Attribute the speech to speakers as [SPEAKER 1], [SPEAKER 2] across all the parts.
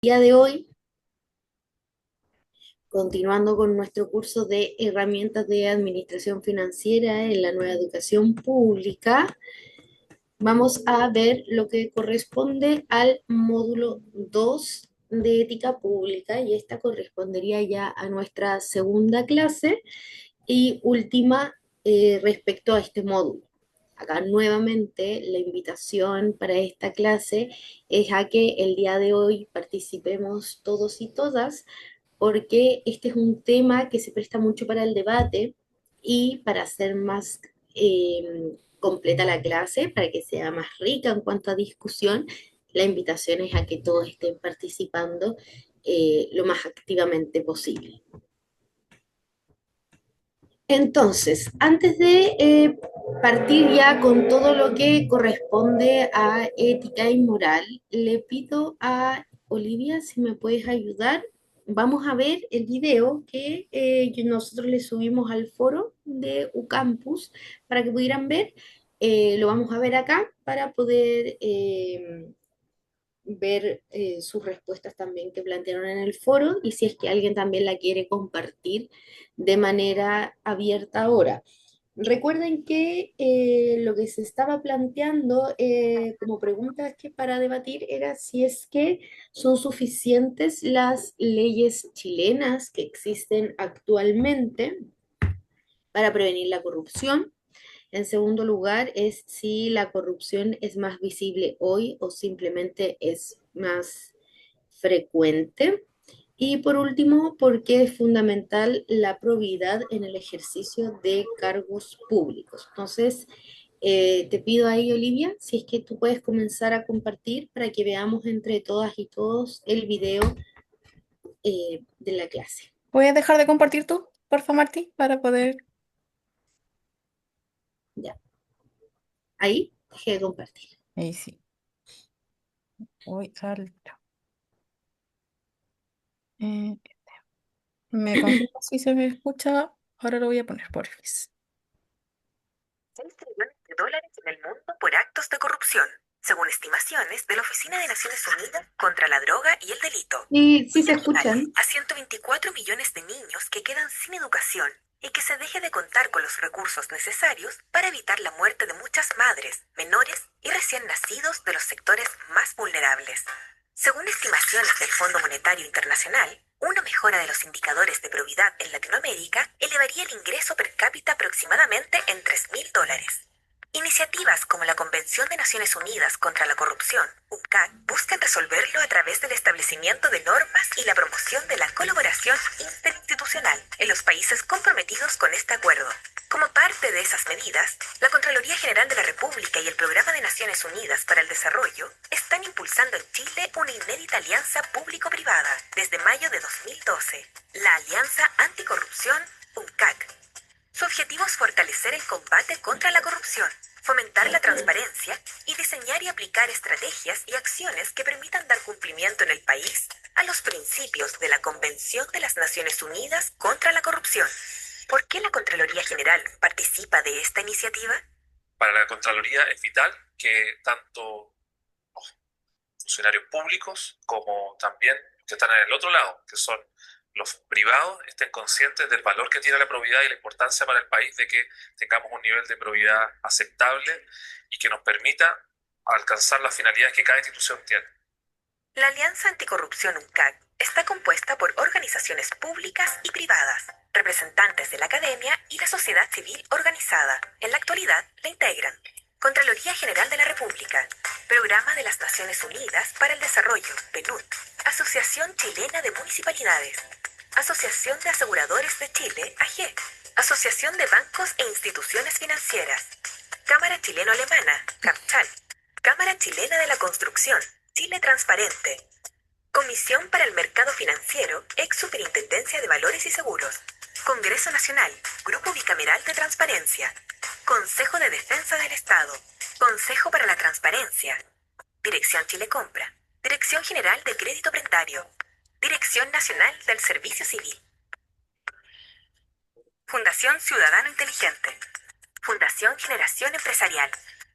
[SPEAKER 1] Día de hoy, continuando con nuestro curso de herramientas de administración financiera en la nueva educación pública, vamos a ver lo que corresponde al módulo 2 de ética pública y esta correspondería ya a nuestra segunda clase y última respecto a este módulo. Acá nuevamente la invitación para esta clase es a que el día de hoy participemos todos y todas porque este es un tema que se presta mucho para el debate y para hacer más completa la clase, para que sea más rica en cuanto a discusión, la invitación es a que todos estén participando lo más activamente posible. Entonces, antes de partir ya con todo lo que corresponde a ética y moral, le pido a Olivia si me puedes ayudar. Vamos a ver el video que nosotros le subimos al foro de UCampus para que pudieran ver. Lo vamos a ver acá para poder ver sus respuestas también que plantearon en el foro y si es que alguien también la quiere compartir de manera abierta ahora. Recuerden que lo que se estaba planteando como pregunta que para debatir era si es que son suficientes las leyes chilenas que existen actualmente para prevenir la corrupción. En segundo lugar, es si la corrupción es más visible hoy o simplemente es más frecuente. Y por último, por qué es fundamental la probidad en el ejercicio de cargos públicos. Entonces, te pido ahí, Olivia, si es que tú puedes comenzar a compartir para que veamos entre todas y todos el video de la clase.
[SPEAKER 2] Voy a dejar de compartir tú, porfa, Martí, para poder.
[SPEAKER 1] Ya, ahí dejé de compartir.
[SPEAKER 2] Ahí sí. Uy, salta. Eh, ¿Me confirma si se me escucha? Ahora lo voy a poner, porfis.
[SPEAKER 3] 6 trillones de dólares en el mundo por actos de corrupción, según estimaciones de la Oficina de Naciones Unidas contra la Droga y el Delito.
[SPEAKER 1] Y si se
[SPEAKER 3] Esto equivale
[SPEAKER 1] escuchan,
[SPEAKER 3] a 124 millones de niños que quedan sin educación y que se deje de contar con los recursos necesarios para evitar la muerte de muchas madres, menores y recién nacidos de los sectores más vulnerables. Según estimaciones del Fondo Monetario Internacional, una mejora de los indicadores de probidad en Latinoamérica elevaría el ingreso per cápita aproximadamente en $3.000. Iniciativas como la Convención de Naciones Unidas contra la Corrupción, UNCAC, buscan resolverlo a través del establecimiento de normas y la promoción de la colaboración interinstitucional en los países comprometidos con este acuerdo. Como parte de esas medidas, la Contraloría General de la República y el Programa de Naciones Unidas para el Desarrollo están impulsando en Chile una inédita alianza público-privada desde mayo de 2012, la Alianza Anticorrupción UNCAC. Su objetivo es fortalecer el combate contra la corrupción, fomentar la transparencia y diseñar y aplicar estrategias y acciones que permitan dar cumplimiento en el país a los principios de la Convención de las Naciones Unidas contra la Corrupción. ¿Por qué la Contraloría General participa de esta iniciativa? Para la Contraloría es vital que tanto los funcionarios públicos como también los que están en el otro lado, que son los privados, estén conscientes del valor que tiene la probidad y la importancia para el país de que tengamos un nivel de probidad aceptable y que nos permita alcanzar las finalidades que cada institución tiene. La Alianza Anticorrupción UNCAC está compuesta por organizaciones públicas y privadas, representantes de la academia y la sociedad civil organizada. En la actualidad la integran Contraloría General de la República, Programa de las Naciones Unidas para el Desarrollo, PNUD, Asociación Chilena de Municipalidades, Asociación de Aseguradores de Chile, AG, Asociación de Bancos e Instituciones Financieras, Cámara Chileno-Alemana, CAPCHAL, Cámara Chilena de la Construcción, Chile Transparente, Comisión para el Mercado Financiero, ex Superintendencia de Valores y Seguros, Congreso Nacional, Grupo Bicameral de Transparencia, Consejo de Defensa del Estado, Consejo para la Transparencia, Dirección Chile Compra, Dirección General de Crédito Prestario, Dirección Nacional del Servicio Civil, Fundación Ciudadano Inteligente, Fundación Generación Empresarial,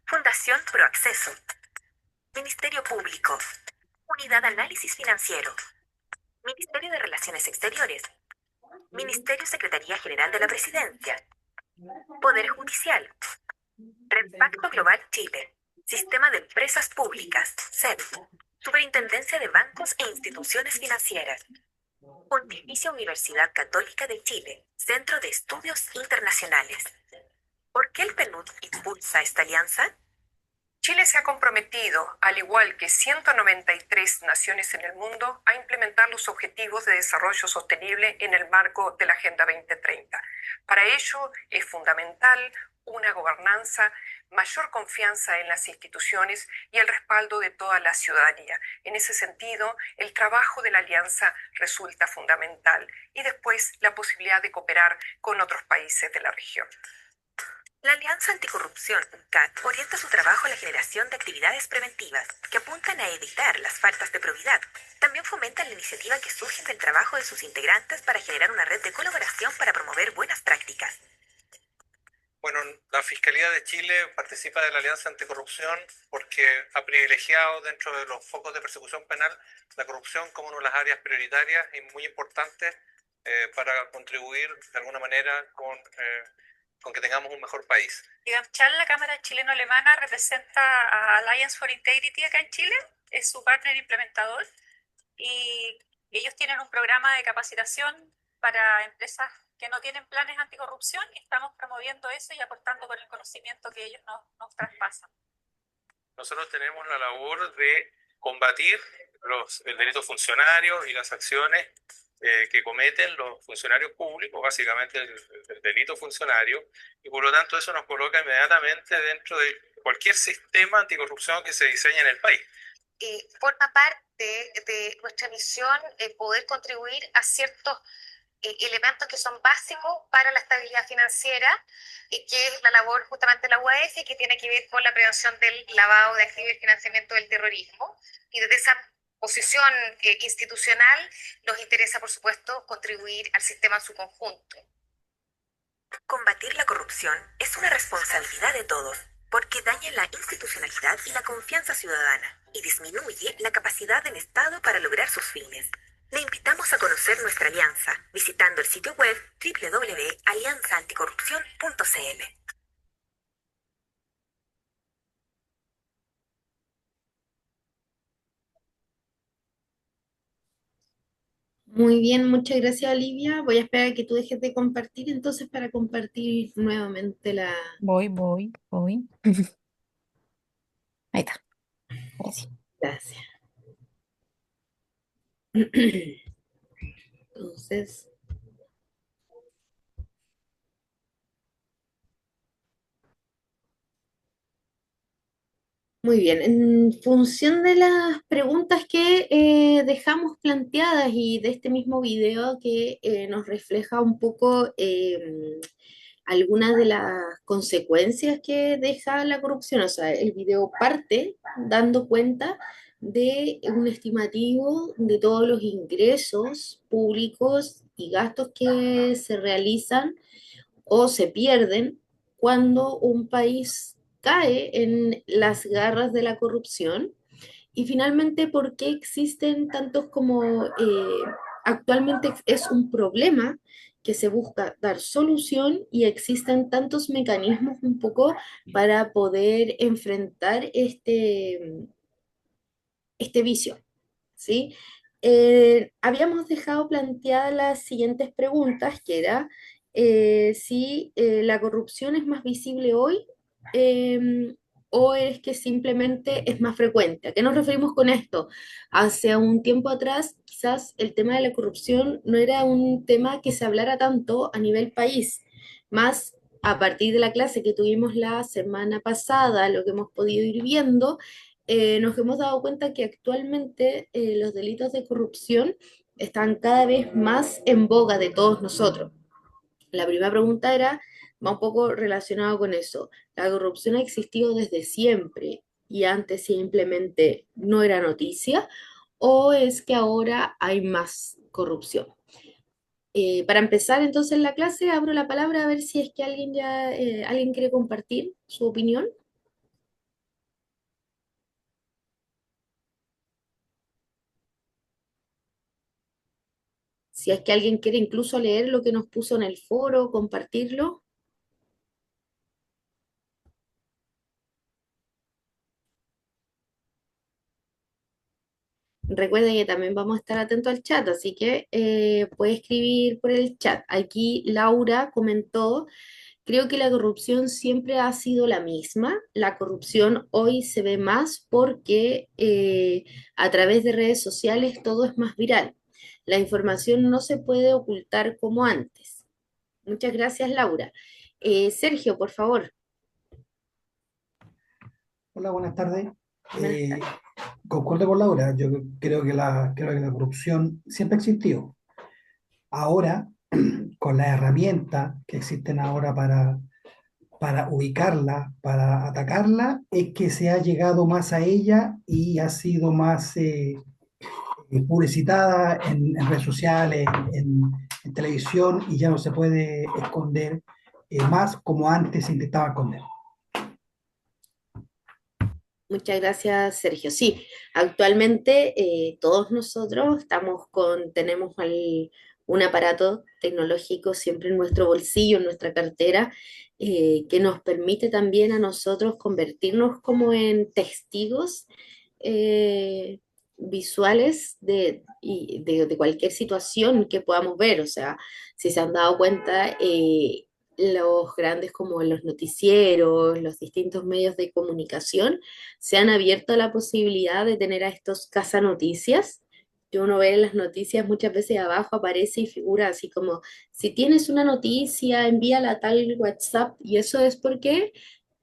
[SPEAKER 3] Fundación Proacceso, Ministerio Público, Unidad Análisis Financiero, Ministerio de Relaciones Exteriores, Ministerio Secretaría General de la Presidencia, Poder Judicial, Red Pacto Global Chile, Sistema de Empresas Públicas, SEP, Superintendencia de Bancos e Instituciones Financieras, Pontificia Universidad Católica de Chile, Centro de Estudios Internacionales. ¿Por qué el PNUD impulsa esta alianza? Chile se ha comprometido, al igual que 193 naciones en el mundo, a implementar los Objetivos de Desarrollo Sostenible en el marco de la Agenda 2030. Para ello es fundamental una gobernanza, mayor confianza en las instituciones y el respaldo de toda la ciudadanía. En ese sentido, el trabajo de la alianza resulta fundamental y después la posibilidad de cooperar con otros países de la región. La Alianza Anticorrupción, UNCAC, orienta su trabajo a la generación de actividades preventivas que apuntan a evitar las faltas de probidad. También fomentan la iniciativa que surge del trabajo de sus integrantes para generar una red de colaboración para promover buenas prácticas.
[SPEAKER 4] Bueno, la Fiscalía de Chile participa de la Alianza Anticorrupción porque ha privilegiado dentro de los focos de persecución penal la corrupción como una de las áreas prioritarias y muy importantes para contribuir de alguna manera con que tengamos un mejor país.
[SPEAKER 5] IGAMCHAL, la Cámara Chileno-Alemana, representa a Alliance for Integrity acá en Chile, es su partner implementador y ellos tienen un programa de capacitación para empresas que no tienen planes anticorrupción y estamos promoviendo eso y aportando con el conocimiento que ellos nos traspasan.
[SPEAKER 4] Nosotros tenemos la labor de combatir el delito funcionario y las acciones que cometen los funcionarios públicos, básicamente el delito funcionario, y por lo tanto eso nos coloca inmediatamente dentro de cualquier sistema anticorrupción que se diseñe en el país.
[SPEAKER 3] Forma parte de nuestra misión poder contribuir a ciertos elementos que son básicos para la estabilidad financiera, que es la labor justamente de la UAF, que tiene que ver con la prevención del lavado de activos y financiamiento del terrorismo. Y desde esa posición institucional nos interesa, por supuesto, contribuir al sistema en su conjunto. Combatir la corrupción es una responsabilidad de todos, porque daña la institucionalidad y la confianza ciudadana, y disminuye la capacidad del Estado para lograr sus fines. Le invitamos a conocer nuestra alianza visitando el sitio web www.alianzaanticorrupción.cl.
[SPEAKER 1] Muy bien, muchas gracias, Olivia. Voy a esperar a que tú dejes de compartir entonces para compartir nuevamente la...
[SPEAKER 2] Voy. Ahí está. Gracias.
[SPEAKER 1] Gracias. Entonces, muy bien. En función de las preguntas que dejamos planteadas y de este mismo video que nos refleja un poco algunas de las consecuencias que deja la corrupción, o sea, el video parte dando cuenta de un estimativo de todos los ingresos públicos y gastos que se realizan o se pierden cuando un país cae en las garras de la corrupción. Y finalmente, ¿por qué existen tantos como actualmente es un problema que se busca dar solución y existen tantos mecanismos un poco para poder enfrentar este vicio? ¿Sí? Habíamos dejado planteadas las siguientes preguntas, que era si la corrupción es más visible hoy eh, o es que simplemente es más frecuente. ¿A qué nos referimos con esto? Hace un tiempo atrás, quizás el tema de la corrupción no era un tema que se hablara tanto a nivel país, más a partir de la clase que tuvimos la semana pasada, lo que hemos podido ir viendo nos hemos dado cuenta que actualmente los delitos de corrupción están cada vez más en boga de todos nosotros. La primera pregunta era, va un poco relacionado con eso. ¿La corrupción ha existido desde siempre y antes simplemente no era noticia? ¿O es que ahora hay más corrupción? Para empezar entonces la clase, abro la palabra a ver si es que alguien quiere compartir su opinión. Si es que alguien quiere incluso leer lo que nos puso en el foro, compartirlo. Recuerda que también vamos a estar atentos al chat, así que puede escribir por el chat. Aquí Laura comentó, creo que la corrupción siempre ha sido la misma. La corrupción hoy se ve más porque a través de redes sociales todo es más viral. La información no se puede ocultar como antes. Muchas gracias, Laura. Sergio, por favor.
[SPEAKER 6] Hola, buenas tardes.
[SPEAKER 1] Buenas
[SPEAKER 6] Eh,
[SPEAKER 1] tardes.
[SPEAKER 6] Concuerdo con Laura, yo creo que la corrupción siempre ha existido. Ahora, con las herramientas que existen ahora para ubicarla, para atacarla, es que se ha llegado más a ella y ha sido más publicitada en redes sociales, en televisión, y ya no se puede esconder más como antes se intentaba esconder.
[SPEAKER 1] Muchas gracias, Sergio. Sí, actualmente todos nosotros tenemos un aparato tecnológico siempre en nuestro bolsillo, en nuestra cartera, que nos permite también a nosotros convertirnos como en testigos eh, visuales de cualquier situación que podamos ver. O sea, si se han dado cuenta, los grandes como los noticieros, los distintos medios de comunicación, se han abierto la posibilidad de tener a estos cazanoticias, que uno ve en las noticias muchas veces abajo aparece y figura así como, si tienes una noticia, envíala a tal WhatsApp, y eso es porque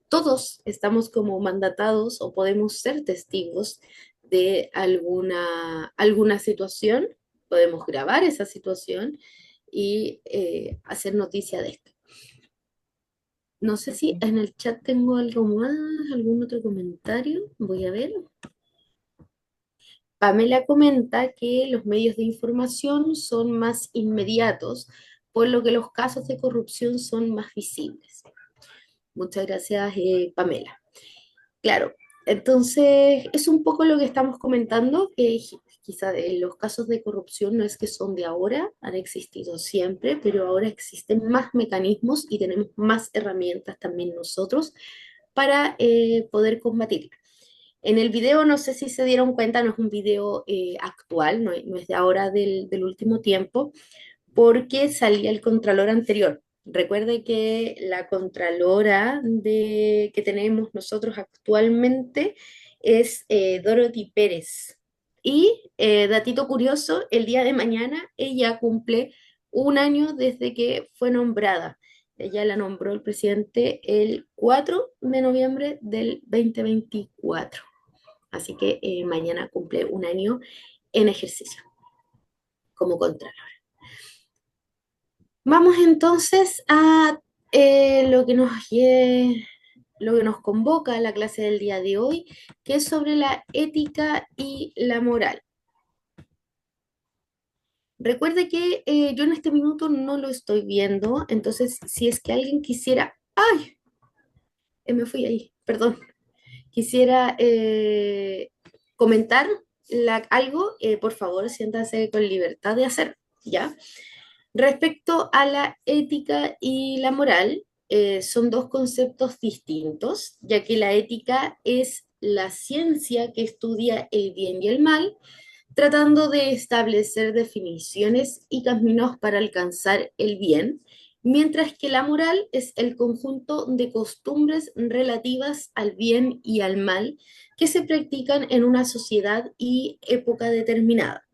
[SPEAKER 1] todos estamos como mandatados o podemos ser testigos de alguna situación, podemos grabar esa situación y hacer noticia de esto. No sé si en el chat tengo algo más, algún otro comentario. Voy a ver. Pamela comenta que los medios de información son más inmediatos, por lo que los casos de corrupción son más visibles. Muchas gracias, Pamela. Claro, entonces es un poco lo que estamos comentando, que quizá los casos de corrupción no es que son de ahora, han existido siempre, pero ahora existen más mecanismos y tenemos más herramientas también nosotros para poder combatirla. En el video, no sé si se dieron cuenta, no es un video actual, no es de ahora del último tiempo, porque salía el contralor anterior. Recuerde que la contralora que tenemos nosotros actualmente es Dorothy Pérez. Y datito curioso, el día de mañana ella cumple un año desde que fue nombrada. Ella la nombró el presidente el 4 de noviembre del 2024. Así que mañana cumple un año en ejercicio como contralor. Vamos entonces a lo que nos convoca a la clase del día de hoy, que es sobre la ética y la moral. Recuerde que yo en este minuto no lo estoy viendo, entonces si es que alguien quisiera, ¡ay! Me fui ahí, perdón. Quisiera comentar algo, por favor, siéntase con libertad de hacer, ¿ya? Respecto a la ética y la moral, son dos conceptos distintos, ya que la ética es la ciencia que estudia el bien y el mal, tratando de establecer definiciones y caminos para alcanzar el bien, mientras que la moral es el conjunto de costumbres relativas al bien y al mal que se practican en una sociedad y época determinada.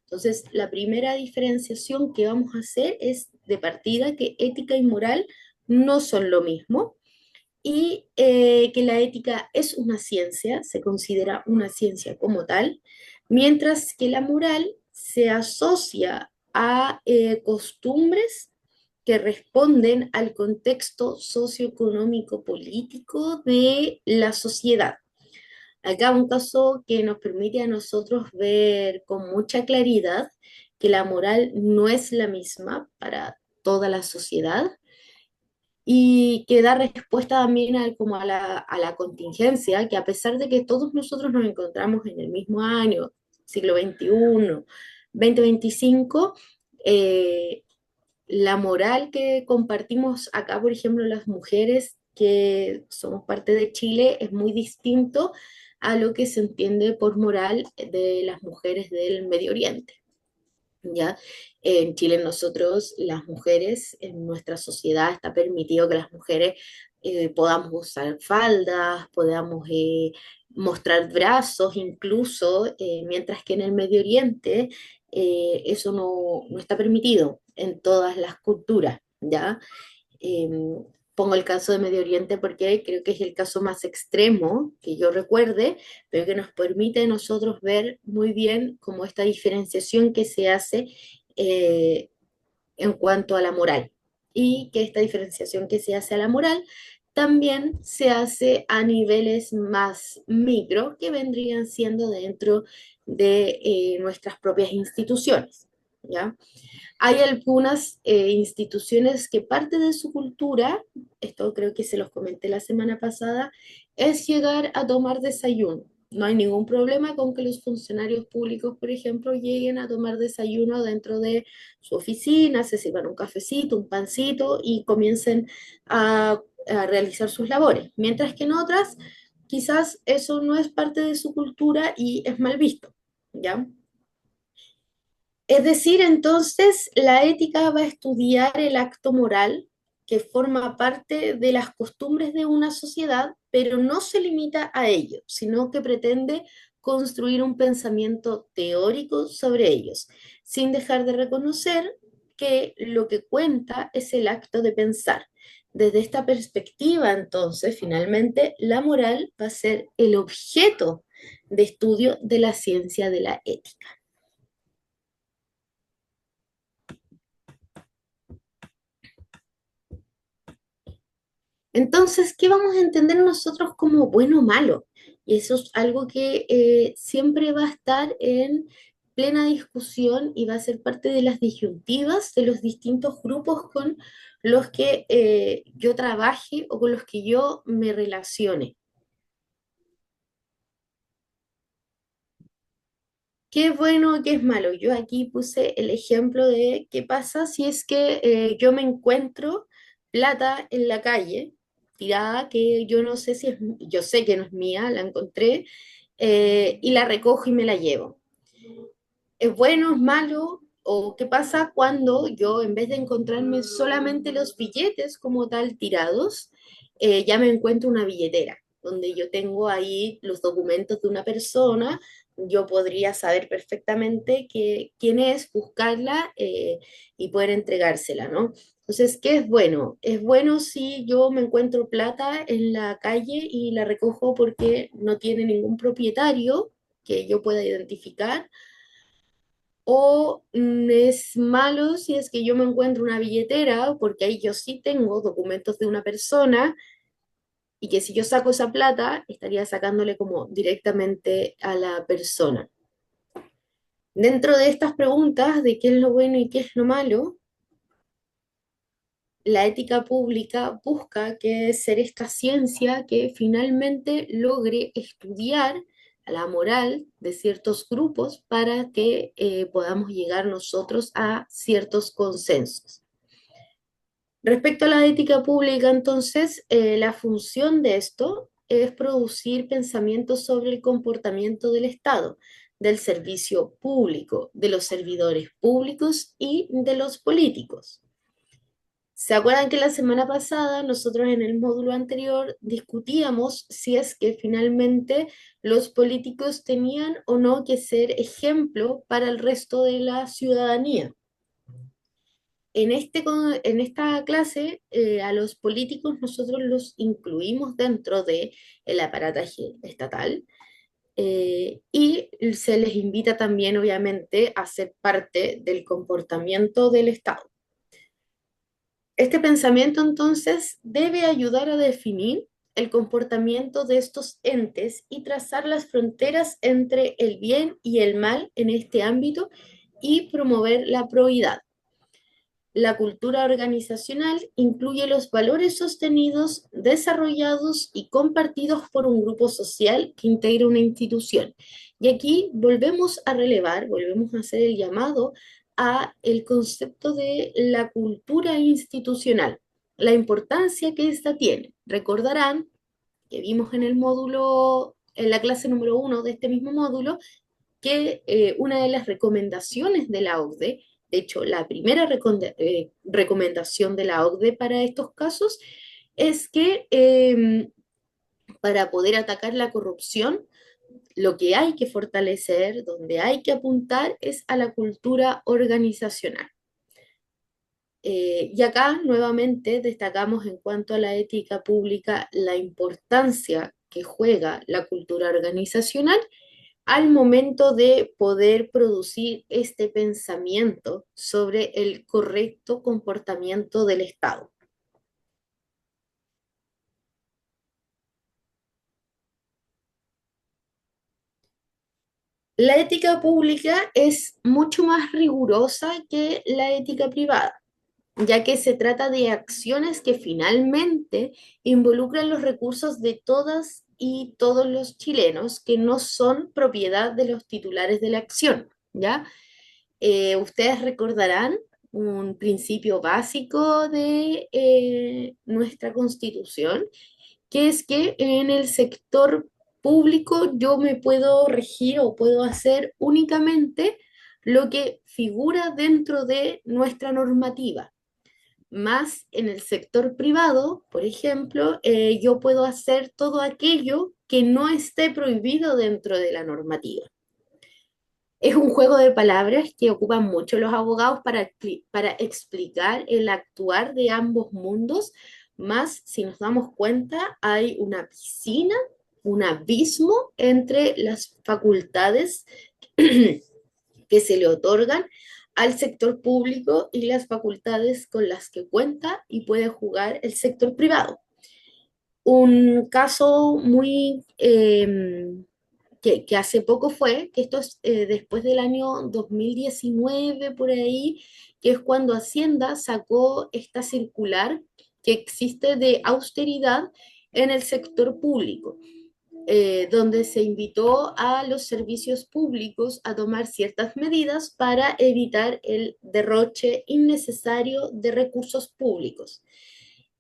[SPEAKER 1] Entonces, la primera diferenciación que vamos a hacer es de partida que ética y moral no son lo mismo y que la ética es una ciencia, se considera una ciencia como tal, mientras que la moral se asocia a costumbres que responden al contexto socioeconómico político de la sociedad. Acá un caso que nos permite a nosotros ver con mucha claridad que la moral no es la misma para toda la sociedad y que da respuesta también como a la contingencia, que a pesar de que todos nosotros nos encontramos en el mismo año, siglo XXI, 2025, Eh, la moral que compartimos acá, por ejemplo, las mujeres que somos parte de Chile, es muy distinto a lo que se entiende por moral de las mujeres del Medio Oriente. ¿Ya? En Chile nosotros, las mujeres, en nuestra sociedad está permitido que las mujeres podamos usar faldas, podamos mostrar brazos incluso, mientras que en el Medio Oriente eso no está permitido en todas las culturas, ¿ya? Eh, Pongo el caso de Medio Oriente porque creo que es el caso más extremo que yo recuerde, pero que nos permite a nosotros ver muy bien cómo esta diferenciación que se hace eh, en cuanto a la moral y que esta diferenciación que se hace a la moral también se hace a niveles más micro que vendrían siendo dentro de nuestras propias instituciones, ¿ya? Hay algunas instituciones que parte de su cultura, esto creo que se los comenté la semana pasada, es llegar a tomar desayuno. No hay ningún problema con que los funcionarios públicos, por ejemplo, lleguen a tomar desayuno dentro de su oficina, se sirvan un cafecito, un pancito y comiencen a realizar sus labores. Mientras que en otras, quizás eso no es parte de su cultura y es mal visto, ¿ya? Es decir, entonces, la ética va a estudiar el acto moral que forma parte de las costumbres de una sociedad, pero no se limita a ello, sino que pretende construir un pensamiento teórico sobre ellos, sin dejar de reconocer que lo que cuenta es el acto de pensar. Desde esta perspectiva, entonces, finalmente, la moral va a ser el objeto de estudio de la ciencia de la ética. Entonces, ¿qué vamos a entender nosotros como bueno o malo? Y eso es algo que siempre va a estar en plena discusión y va a ser parte de las disyuntivas de los distintos grupos con los que yo trabaje o con los que yo me relacione. ¿Qué es bueno, qué es malo? Yo aquí puse el ejemplo de qué pasa si es que yo me encuentro plata en la calle, tirada, que yo no sé si es, yo sé que no es mía, la encontré, y la recojo y me la llevo. ¿Es bueno, es malo? ¿O qué pasa cuando yo, en vez de encontrarme solamente los billetes como tal tirados, ya me encuentro una billetera, donde yo tengo ahí los documentos de una persona? Yo podría saber perfectamente quién es, buscarla y poder entregársela, ¿no? Entonces, ¿qué es bueno? Es bueno si yo me encuentro plata en la calle y la recojo porque no tiene ningún propietario que yo pueda identificar, o es malo si es que yo me encuentro una billetera, porque ahí yo sí tengo documentos de una persona y que si yo saco esa plata, estaría sacándole como directamente a la persona. Dentro de estas preguntas de qué es lo bueno y qué es lo malo, la ética pública busca que ser esta ciencia que finalmente logre estudiar la moral de ciertos grupos para que podamos llegar nosotros a ciertos consensos. Respecto a la ética pública, entonces, la función de esto es producir pensamientos sobre el comportamiento del Estado, del servicio público, de los servidores públicos y de los políticos. ¿Se acuerdan que la semana pasada nosotros en el módulo anterior discutíamos si es que finalmente los políticos tenían o no que ser ejemplo para el resto de la ciudadanía? En esta clase, a los políticos nosotros los incluimos dentro del aparataje estatal, y se les invita también, obviamente, a ser parte del comportamiento del Estado. Este pensamiento entonces debe ayudar a definir el comportamiento de estos entes y trazar las fronteras entre el bien y el mal en este ámbito y promover la probidad. La cultura organizacional incluye los valores sostenidos, desarrollados y compartidos por un grupo social que integra una institución. Y aquí volvemos a relevar, volvemos a hacer el llamado a el concepto de la cultura institucional, la importancia que ésta tiene. Recordarán que vimos en el módulo, en la clase número 1 de este mismo módulo, que una de las recomendaciones de la OCDE, de hecho, la primera recomendación de la OCDE para estos casos, es que para poder atacar la corrupción, lo que hay que fortalecer, donde hay que apuntar, es a la cultura organizacional. Y acá nuevamente destacamos en cuanto a la ética pública la importancia que juega la cultura organizacional al momento de poder producir este pensamiento sobre el correcto comportamiento del Estado. La ética pública es mucho más rigurosa que la ética privada, ya que se trata de acciones que finalmente involucran los recursos de todas y todos los chilenos, que no son propiedad de los titulares de la acción, ¿ya? Ustedes recordarán un principio básico de nuestra Constitución, que es que en el sector público yo me puedo regir o puedo hacer únicamente lo que figura dentro de nuestra normativa. Más en el sector privado, por ejemplo, yo puedo hacer todo aquello que no esté prohibido dentro de la normativa. Es un juego de palabras que ocupan mucho los abogados para explicar el actuar de ambos mundos, más si nos damos cuenta, hay una piscina, un abismo entre las facultades que se le otorgan al sector público y las facultades con las que cuenta y puede jugar el sector privado. Un caso muy que hace poco fue, que esto es después del año 2019 por ahí, que es cuando Hacienda sacó esta circular que existe de austeridad en el sector público, donde se invitó a los servicios públicos a tomar ciertas medidas para evitar el derroche innecesario de recursos públicos.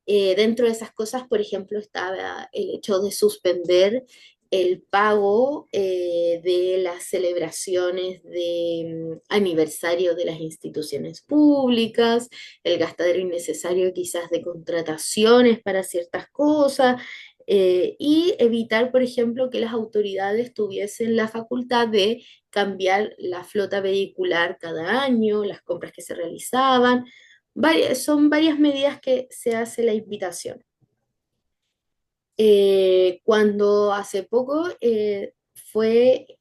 [SPEAKER 1] Dentro de esas cosas, por ejemplo, estaba el hecho de suspender el pago de las celebraciones de aniversario de las instituciones públicas, el gastadero innecesario quizás de contrataciones para ciertas cosas, y evitar, por ejemplo, que las autoridades tuviesen la facultad de cambiar la flota vehicular cada año, las compras que se realizaban. Son varias medidas que se hace la invitación. Cuando hace poco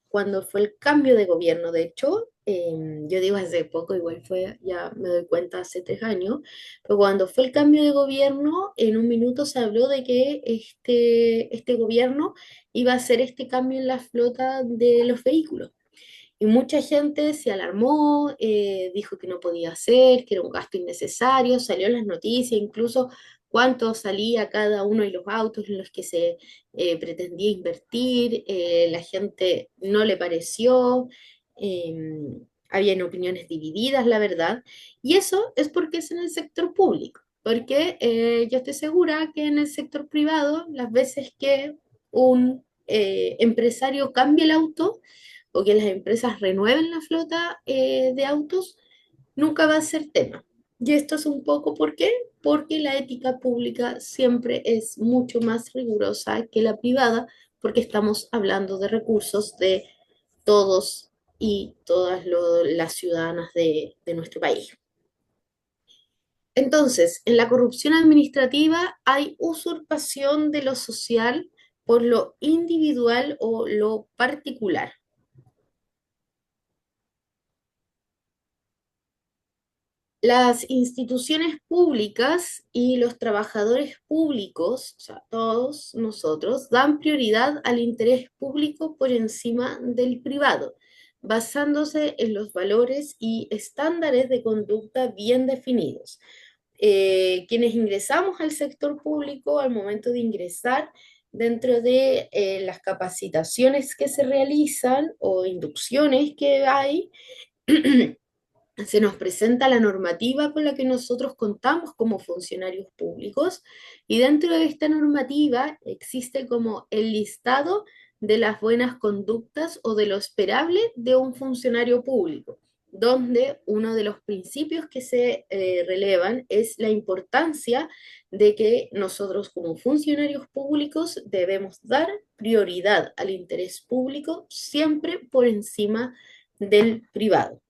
[SPEAKER 1] cuando fue el cambio de gobierno, de hecho, yo digo hace poco, igual fue, ya me doy cuenta, hace 3 años, pero cuando fue el cambio de gobierno, en un minuto se habló de que este gobierno iba a hacer este cambio en la flota de los vehículos. Y mucha gente se alarmó, dijo que no podía hacer, que era un gasto innecesario, salió en las noticias, incluso cuánto salía cada uno de los autos en los que se pretendía invertir, la gente no le pareció, habían opiniones divididas, la verdad, y eso es porque es en el sector público, porque yo estoy segura que en el sector privado, las veces que un empresario cambia el auto, o que las empresas renueven la flota de autos, nunca va a ser tema. Y esto es un poco, ¿por qué? Porque la ética pública siempre es mucho más rigurosa que la privada, porque estamos hablando de recursos de todos y todas las ciudadanas de nuestro país. Entonces, en la corrupción administrativa hay usurpación de lo social por lo individual o lo particular. Las instituciones públicas y los trabajadores públicos, o sea, todos nosotros, dan prioridad al interés público por encima del privado, basándose en los valores y estándares de conducta bien definidos. Quienes ingresamos al sector público, al momento de ingresar, dentro de las capacitaciones que se realizan o inducciones que hay, se nos presenta la normativa con la que nosotros contamos como funcionarios públicos y dentro de esta normativa existe como el listado de las buenas conductas o de lo esperable de un funcionario público, donde uno de los principios que se relevan es la importancia de que nosotros como funcionarios públicos debemos dar prioridad al interés público siempre por encima del privado.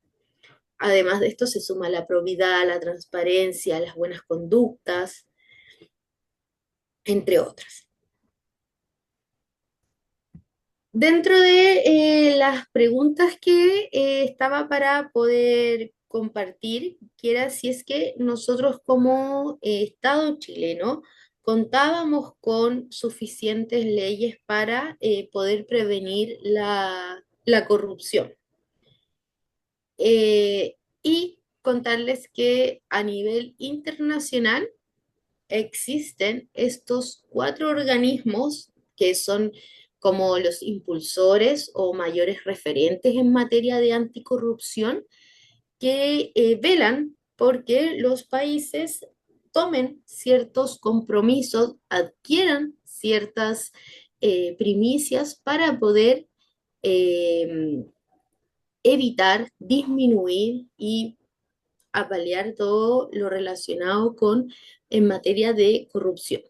[SPEAKER 1] Además de esto se suma la probidad, la transparencia, las buenas conductas, entre otras. Dentro de las preguntas que estaba para poder compartir, que era si es que nosotros como Estado chileno contábamos con suficientes leyes para poder prevenir la corrupción. Y contarles que a nivel internacional existen estos 4 organismos que son como los impulsores o mayores referentes en materia de anticorrupción que velan porque los países tomen ciertos compromisos, adquieran ciertas primicias para poder eh, evitar, disminuir y paliar todo lo relacionado con en materia de corrupción.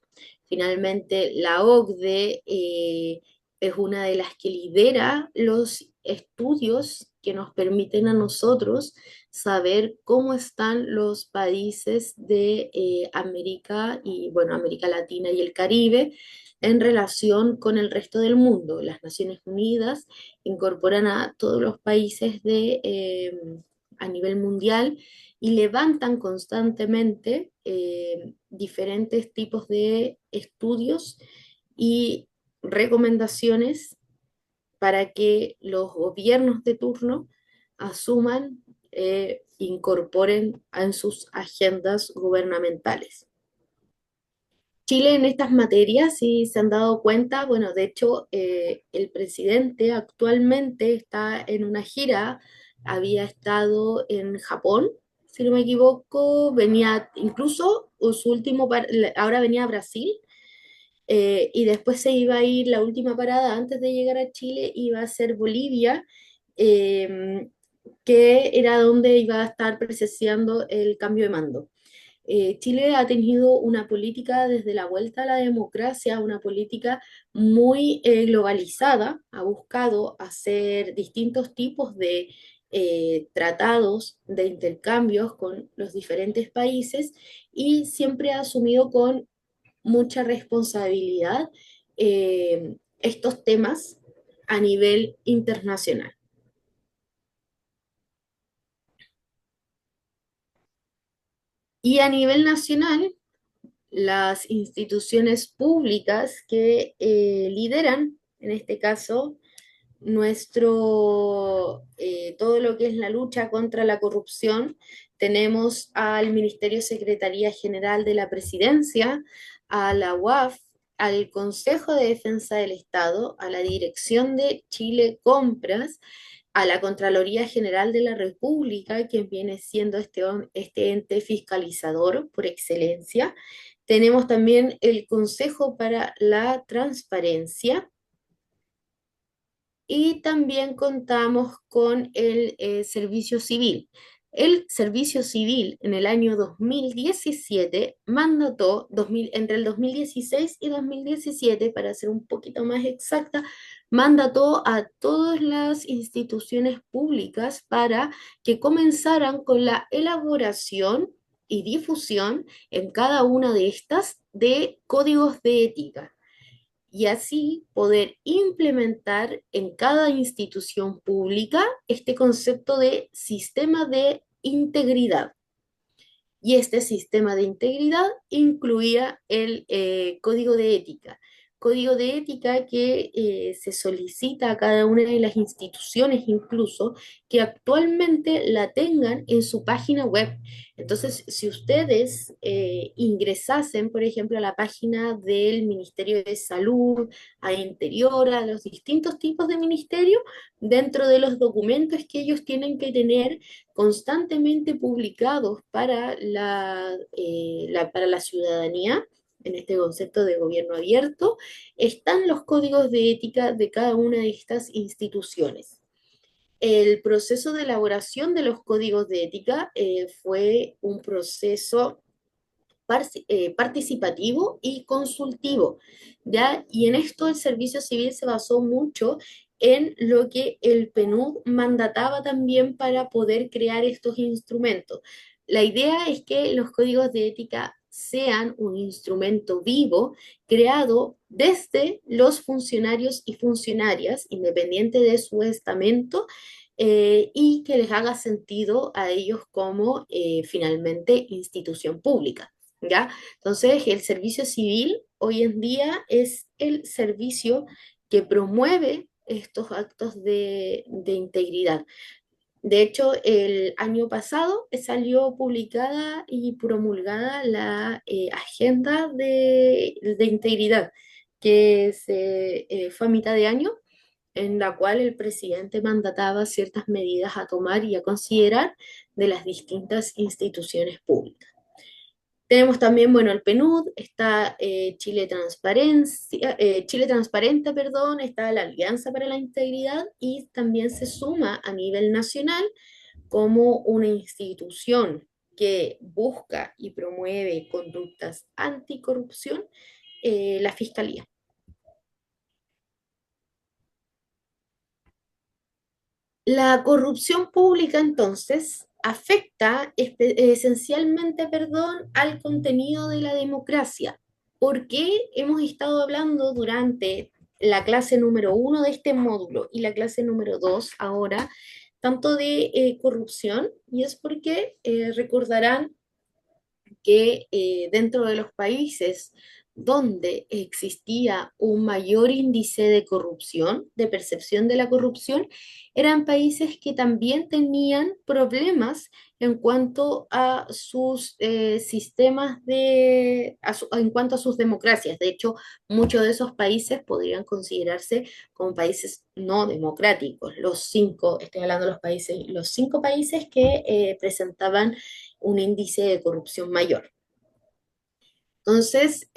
[SPEAKER 1] Finalmente, la OCDE es una de las que lidera los estudios que nos permiten a nosotros saber cómo están los países de América y, bueno, América Latina y el Caribe en relación con el resto del mundo. Las Naciones Unidas incorporan a todos los países a nivel mundial y levantan constantemente diferentes tipos de estudios y recomendaciones para que los gobiernos de turno asuman, incorporen en sus agendas gubernamentales. Chile en estas materias, si se han dado cuenta, bueno, de hecho, el presidente actualmente está en una gira, había estado en Japón, si no me equivoco, venía incluso su último, ahora venía a Brasil, y después se iba a ir, la última parada antes de llegar a Chile iba a ser Bolivia, eh, que era donde iba a estar presenciando el cambio de mando. Chile ha tenido una política desde la vuelta a la democracia, una política muy globalizada, ha buscado hacer distintos tipos de tratados de intercambios con los diferentes países y siempre ha asumido con mucha responsabilidad estos temas a nivel internacional. Y a nivel nacional, las instituciones públicas que lideran, en este caso, todo lo que es la lucha contra la corrupción, tenemos al Ministerio Secretaría General de la Presidencia, a la UAF, al Consejo de Defensa del Estado, a la Dirección de Chile Compras, a la Contraloría General de la República, quien viene siendo este ente fiscalizador por excelencia. Tenemos también el Consejo para la Transparencia y también contamos con el Servicio Civil. El Servicio Civil en el año 2017 mandató, entre el 2016 y 2017, para ser un poquito más exacta, mandató a todas las instituciones públicas para que comenzaran con la elaboración y difusión en cada una de estas de códigos de ética y así poder implementar en cada institución pública este concepto de sistema de integridad. Y este sistema de integridad incluía el código de ética código de ética que se solicita a cada una de las instituciones incluso que actualmente la tengan en su página web. Entonces, si ustedes ingresasen, por ejemplo, a la página del Ministerio de Salud, a Interior, a los distintos tipos de ministerio, dentro de los documentos que ellos tienen que tener constantemente publicados para para la ciudadanía, en este concepto de gobierno abierto, están los códigos de ética de cada una de estas instituciones. El proceso de elaboración de los códigos de ética fue un proceso participativo y consultivo, ¿ya? Y en esto el servicio civil se basó mucho en lo que el PNUD mandataba también para poder crear estos instrumentos. La idea es que los códigos de ética sean un instrumento vivo creado desde los funcionarios y funcionarias, independiente de su estamento, y que les haga sentido a ellos como finalmente institución pública. ¿Ya? Entonces, el servicio civil hoy en día es el servicio que promueve estos actos de integridad. De hecho, el año pasado salió publicada y promulgada la Agenda de Integridad, que fue a mitad de año, en la cual el presidente mandataba ciertas medidas a tomar y a considerar de las distintas instituciones públicas. Tenemos también, bueno, el PNUD, está Chile Transparente, perdón, está la Alianza para la Integridad y también se suma a nivel nacional como una institución que busca y promueve conductas anticorrupción, la Fiscalía. La corrupción pública, entonces, afecta esencialmente, perdón, al contenido de la democracia. ¿Por qué hemos estado hablando durante la clase número 1 de este módulo y la clase número 2 ahora, tanto de corrupción? Y es porque recordarán que dentro de los países donde existía un mayor índice de corrupción, de percepción de la corrupción, eran países que también tenían problemas en cuanto a sus sistemas en cuanto a sus democracias. De hecho, muchos de esos países podrían considerarse como países no democráticos. Estoy hablando de los 5 países que presentaban un índice de corrupción mayor. Entonces,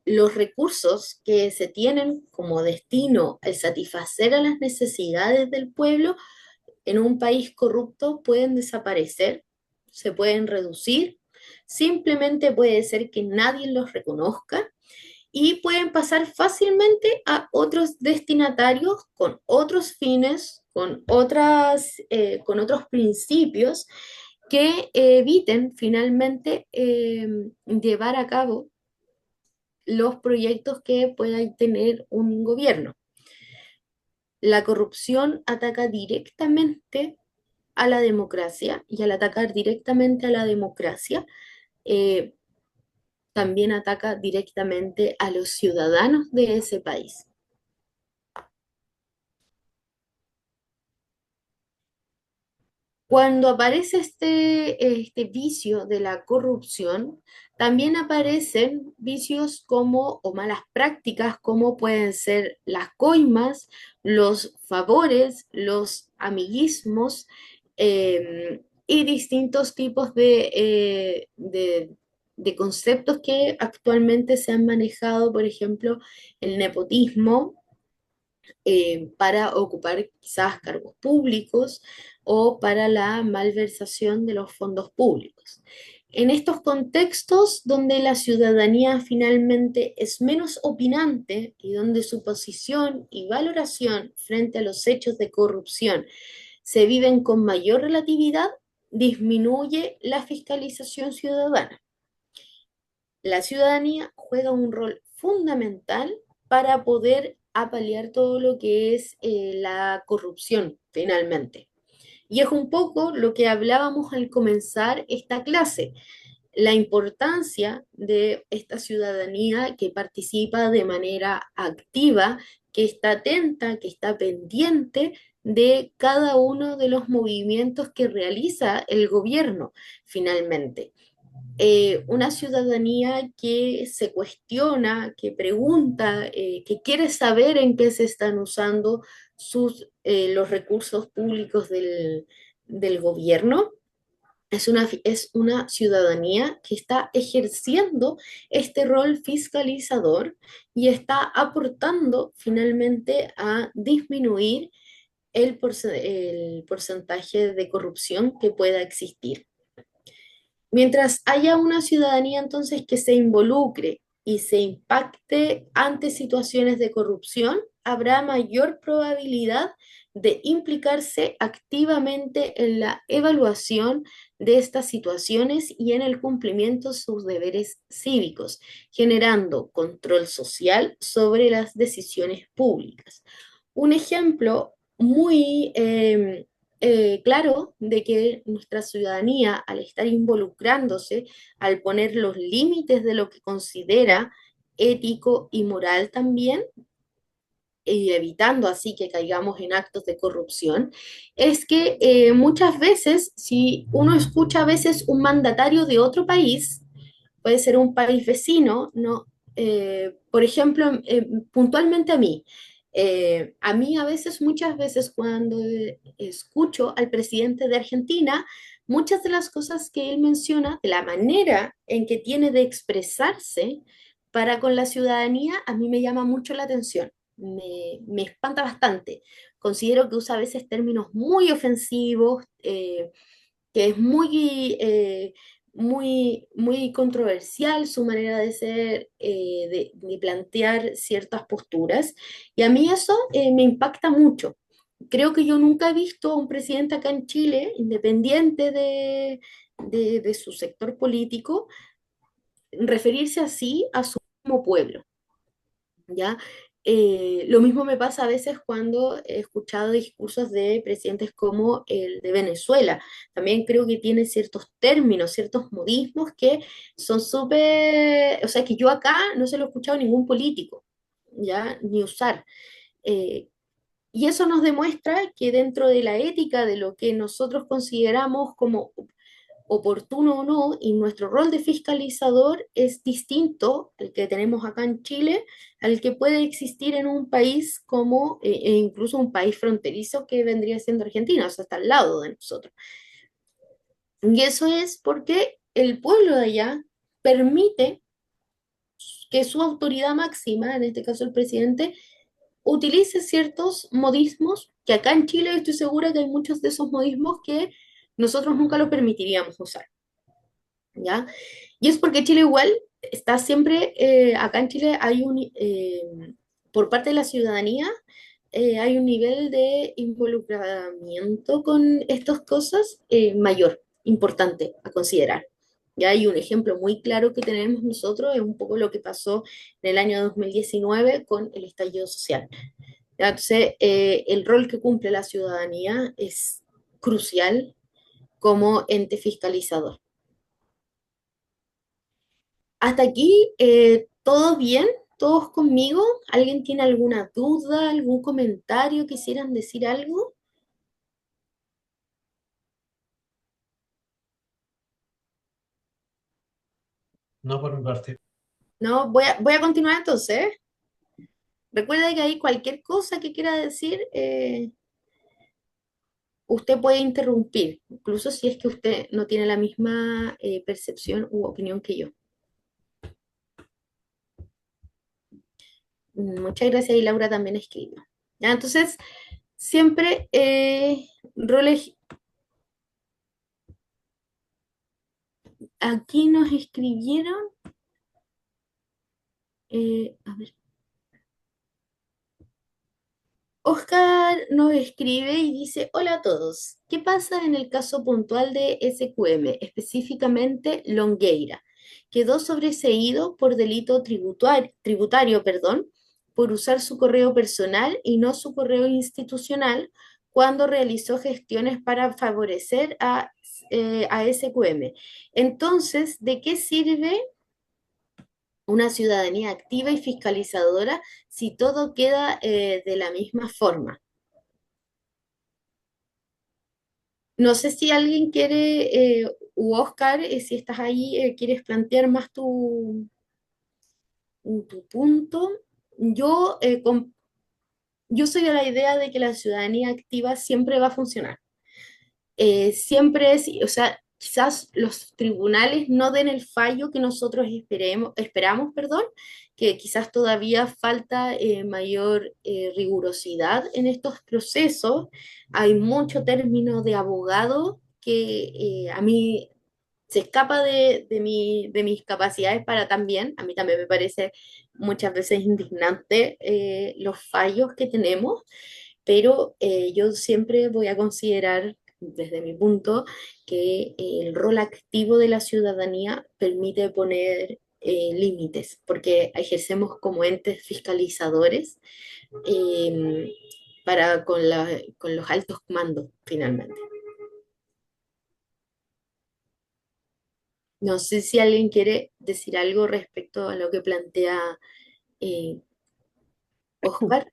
[SPEAKER 1] los recursos que se tienen como destino al satisfacer a las necesidades del pueblo en un país corrupto pueden desaparecer, se pueden reducir, simplemente puede ser que nadie los reconozca y pueden pasar fácilmente a otros destinatarios con otros fines, con otros principios que eviten finalmente llevar a cabo los proyectos que pueda tener un gobierno. La corrupción ataca directamente a la democracia y al atacar directamente a la democracia, eh, también ataca directamente a los ciudadanos de ese país. Cuando aparece este vicio de la corrupción, también aparecen vicios como, o malas prácticas como pueden ser las coimas, los favores, los amiguismos y distintos tipos de conceptos que actualmente se han manejado, por ejemplo, el nepotismo para ocupar quizás cargos públicos o para la malversación de los fondos públicos. En estos contextos donde la ciudadanía finalmente es menos opinante y donde su posición y valoración frente a los hechos de corrupción se viven con mayor relatividad, disminuye la fiscalización ciudadana. La ciudadanía juega un rol fundamental para poder apalear todo lo que es la corrupción, finalmente. Y es un poco lo que hablábamos al comenzar esta clase. la importancia de esta ciudadanía que participa de manera activa, que está atenta, que está pendiente de cada uno de los movimientos que realiza el gobierno, finalmente. Una ciudadanía que se cuestiona, que pregunta, que quiere saber en qué se están usando los recursos públicos del gobierno. Es una ciudadanía que está ejerciendo este rol fiscalizador y está aportando finalmente a disminuir el porcentaje de corrupción que pueda existir. Mientras haya una ciudadanía entonces que se involucre y se impacte ante situaciones de corrupción, habrá mayor probabilidad de implicarse activamente en la evaluación de estas situaciones y en el cumplimiento de sus deberes cívicos, generando control social sobre las decisiones públicas. Un ejemplo muy claro de que nuestra ciudadanía, al estar involucrándose, al poner los límites de lo que considera ético y moral también, y evitando así que caigamos en actos de corrupción, es que muchas veces, si uno escucha a veces un mandatario de otro país, puede ser un país vecino, ¿no? Por ejemplo, puntualmente a mí a veces, muchas veces cuando escucho al presidente de Argentina, muchas de las cosas que él menciona, de la manera en que tiene de expresarse para con la ciudadanía, a mí me llama mucho la atención, me espanta bastante. Considero que usa a veces términos muy ofensivos, que es muy controversial su manera de ser, de plantear ciertas posturas, y a mí eso me impacta mucho. Creo que yo nunca he visto a un presidente acá en Chile, independiente de su sector político, referirse así a su mismo pueblo. ¿Ya? Lo mismo me pasa a veces cuando he escuchado discursos de presidentes como el de Venezuela. También creo que tiene ciertos términos, ciertos modismos que son súper, o sea, que yo acá no se lo he escuchado a ningún político, ¿ya? Ni usar. Eh, y eso nos demuestra que dentro de la ética de lo que nosotros consideramos como oportuno o no, y nuestro rol de fiscalizador es distinto al que tenemos acá en Chile, al que puede existir en un país como, e incluso un país fronterizo que vendría siendo Argentina, o sea, está al lado de nosotros. Y eso es porque el pueblo de allá permite que su autoridad máxima, en este caso el presidente, utilice ciertos modismos, que acá en Chile estoy segura que hay muchos de esos modismos que nosotros nunca los permitiríamos usar. ¿Ya? Y es porque Chile igual está siempre, acá en Chile por parte de la ciudadanía, hay un nivel de involucramiento con estas cosas mayor, importante a considerar. Ya hay un ejemplo muy claro que tenemos nosotros, es un poco lo que pasó en el año 2019 con el estallido social. ¿Ya? Entonces, el rol que cumple la ciudadanía es crucial como ente fiscalizador. Hasta aquí, ¿todo bien? ¿Todos conmigo? ¿Alguien tiene alguna duda, algún comentario? ¿Quisieran decir algo?
[SPEAKER 7] No por mi parte.
[SPEAKER 1] No, voy a continuar entonces. Recuerda que ahí cualquier cosa que quiera decir, usted puede interrumpir, incluso si es que usted no tiene la misma percepción u opinión que yo. Muchas gracias y Laura también escribió. Ya, entonces, siempre roles. Aquí nos escribieron. A ver. Oscar nos escribe y dice, hola a todos, ¿qué pasa en el caso puntual de SQM, específicamente Longueira? Quedó sobreseído por delito tributario, perdón, por usar su correo personal y no su correo institucional cuando realizó gestiones para favorecer a a SQM. Entonces, ¿de qué sirve una ciudadanía activa y fiscalizadora si todo queda de la misma forma? No sé si alguien quiere, u Oscar, si estás ahí, quieres plantear más tu punto. Yo, yo soy de la idea de que la ciudadanía activa siempre va a funcionar. Siempre es, o sea, quizás los tribunales no den el fallo que nosotros esperamos, perdón, que quizás todavía falta mayor rigurosidad en estos procesos. Hay mucho término de abogado que a mí se escapa de mis capacidades para también, a mí también me parece muchas veces indignante los fallos que tenemos, pero yo siempre voy a considerar, desde mi punto, que el rol activo de la ciudadanía permite poner límites, porque ejercemos como entes fiscalizadores eh, con los altos mandos, finalmente. No sé si alguien quiere decir algo respecto a lo que plantea eh, Oscar.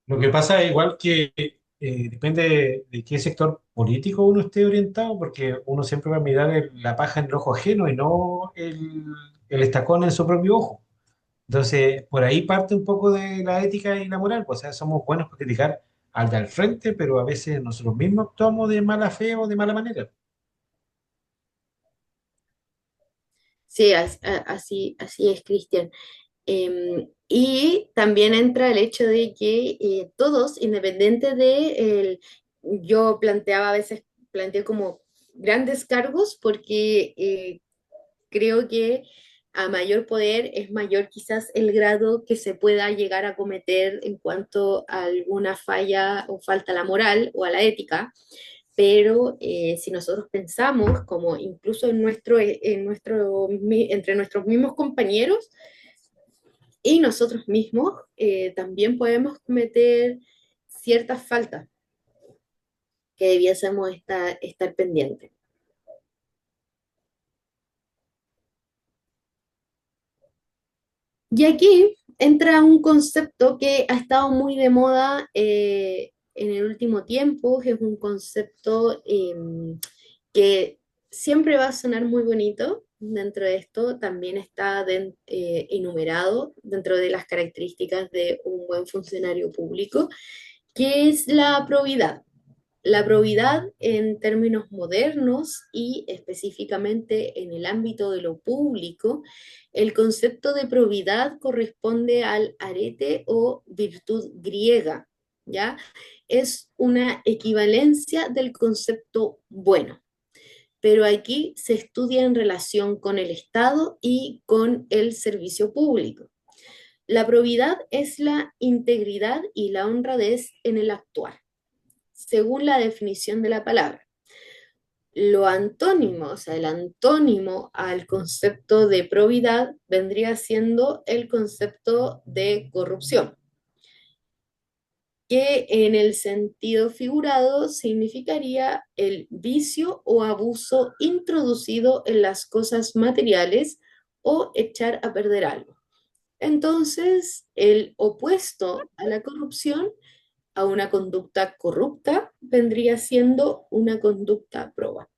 [SPEAKER 7] Lo que pasa es igual que depende de qué sector político uno esté orientado, porque uno siempre va a mirar la paja en el ojo ajeno y no el estacón en su propio ojo. Entonces, por ahí parte un poco de la ética y la moral, pues, o sea, somos buenos para criticar al de al frente, pero a veces nosotros mismos actuamos de mala fe o de mala manera.
[SPEAKER 1] Sí, así es, Cristian. Y también entra el hecho de que todos, independiente yo planteaba a veces, planteé como grandes cargos, porque creo que a mayor poder es mayor quizás el grado que se pueda llegar a cometer en cuanto a alguna falla o falta a la moral o a la ética. Pero si nosotros pensamos, como incluso entre nuestros mismos compañeros y nosotros mismos, también podemos cometer ciertas faltas que debiésemos estar pendientes. Y aquí entra un concepto que ha estado muy de moda en el último tiempo, que es un concepto que siempre va a sonar muy bonito. Dentro de esto también está enumerado dentro de las características de un buen funcionario público, que es la probidad. La probidad en términos modernos y específicamente en el ámbito de lo público, el concepto de probidad corresponde al arete o virtud griega, ¿ya? Es una equivalencia del concepto bueno, pero aquí se estudia en relación con el Estado y con el servicio público. La probidad es la integridad y la honradez en el actuar según la definición de la palabra. Lo antónimo, o sea, el antónimo al concepto de probidad vendría siendo el concepto de corrupción, que en el sentido figurado significaría el vicio o abuso introducido en las cosas materiales o echar a perder algo. Entonces, el opuesto a la corrupción, a una conducta corrupta, vendría siendo una conducta proba.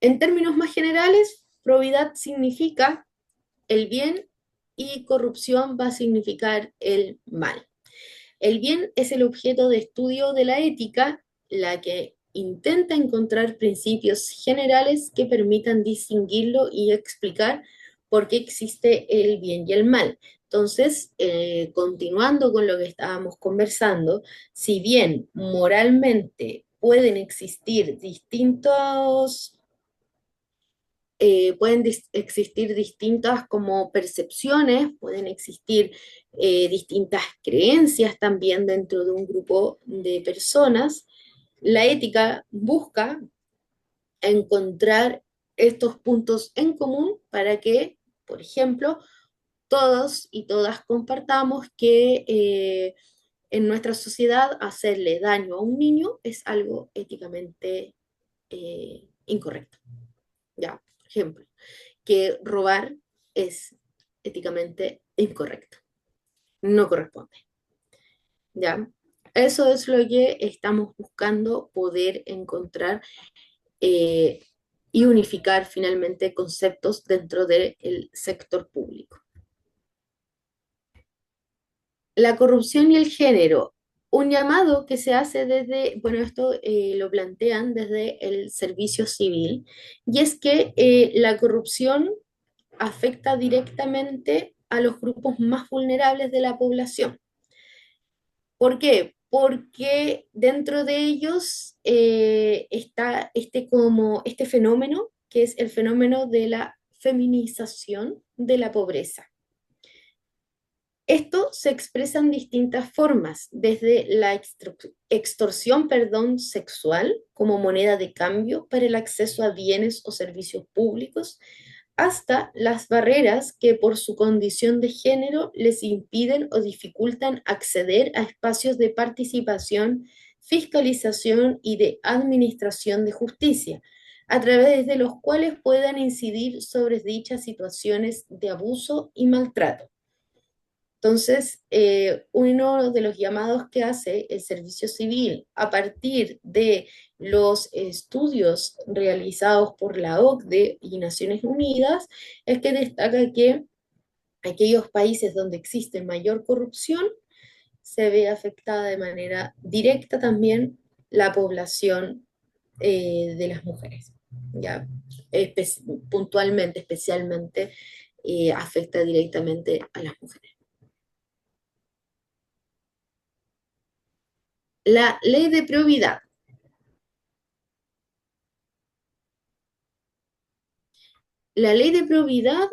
[SPEAKER 1] En términos más generales, probidad significa el bien y corrupción va a significar el mal. El bien es el objeto de estudio de la ética, la que intenta encontrar principios generales que permitan distinguirlo y explicar por qué existe el bien y el mal. Entonces, continuando con lo que estábamos conversando, si bien moralmente pueden existir existir distintas como percepciones, pueden existir distintas creencias también dentro de un grupo de personas. La ética busca encontrar estos puntos en común para que, por ejemplo, todos y todas compartamos que en nuestra sociedad hacerle daño a un niño es algo éticamente incorrecto. Ya, por ejemplo, que robar es éticamente incorrecto, no corresponde. ¿Ya? Eso es lo que estamos buscando poder encontrar eh, y unificar finalmente conceptos dentro del sector público. La corrupción y el género. Un llamado que se hace desde, bueno, esto lo plantean desde el servicio civil, y es que la corrupción afecta directamente a los grupos más vulnerables de la población. ¿Por qué? Porque dentro de ellos está este fenómeno, que es el fenómeno de la feminización de la pobreza. Esto se expresa en distintas formas, desde la extorsión, sexual como moneda de cambio para el acceso a bienes o servicios públicos, hasta las barreras que por su condición de género les impiden o dificultan acceder a espacios de participación, fiscalización y de administración de justicia, a través de los cuales puedan incidir sobre dichas situaciones de abuso y maltrato. Entonces, uno de los llamados que hace el Servicio Civil a partir de los estudios realizados por la OCDE y Naciones Unidas es que destaca que aquellos países donde existe mayor corrupción se ve afectada de manera directa también la población de las mujeres. ¿Ya? Puntualmente, especialmente, afecta directamente a las mujeres. La ley de probidad. La ley de probidad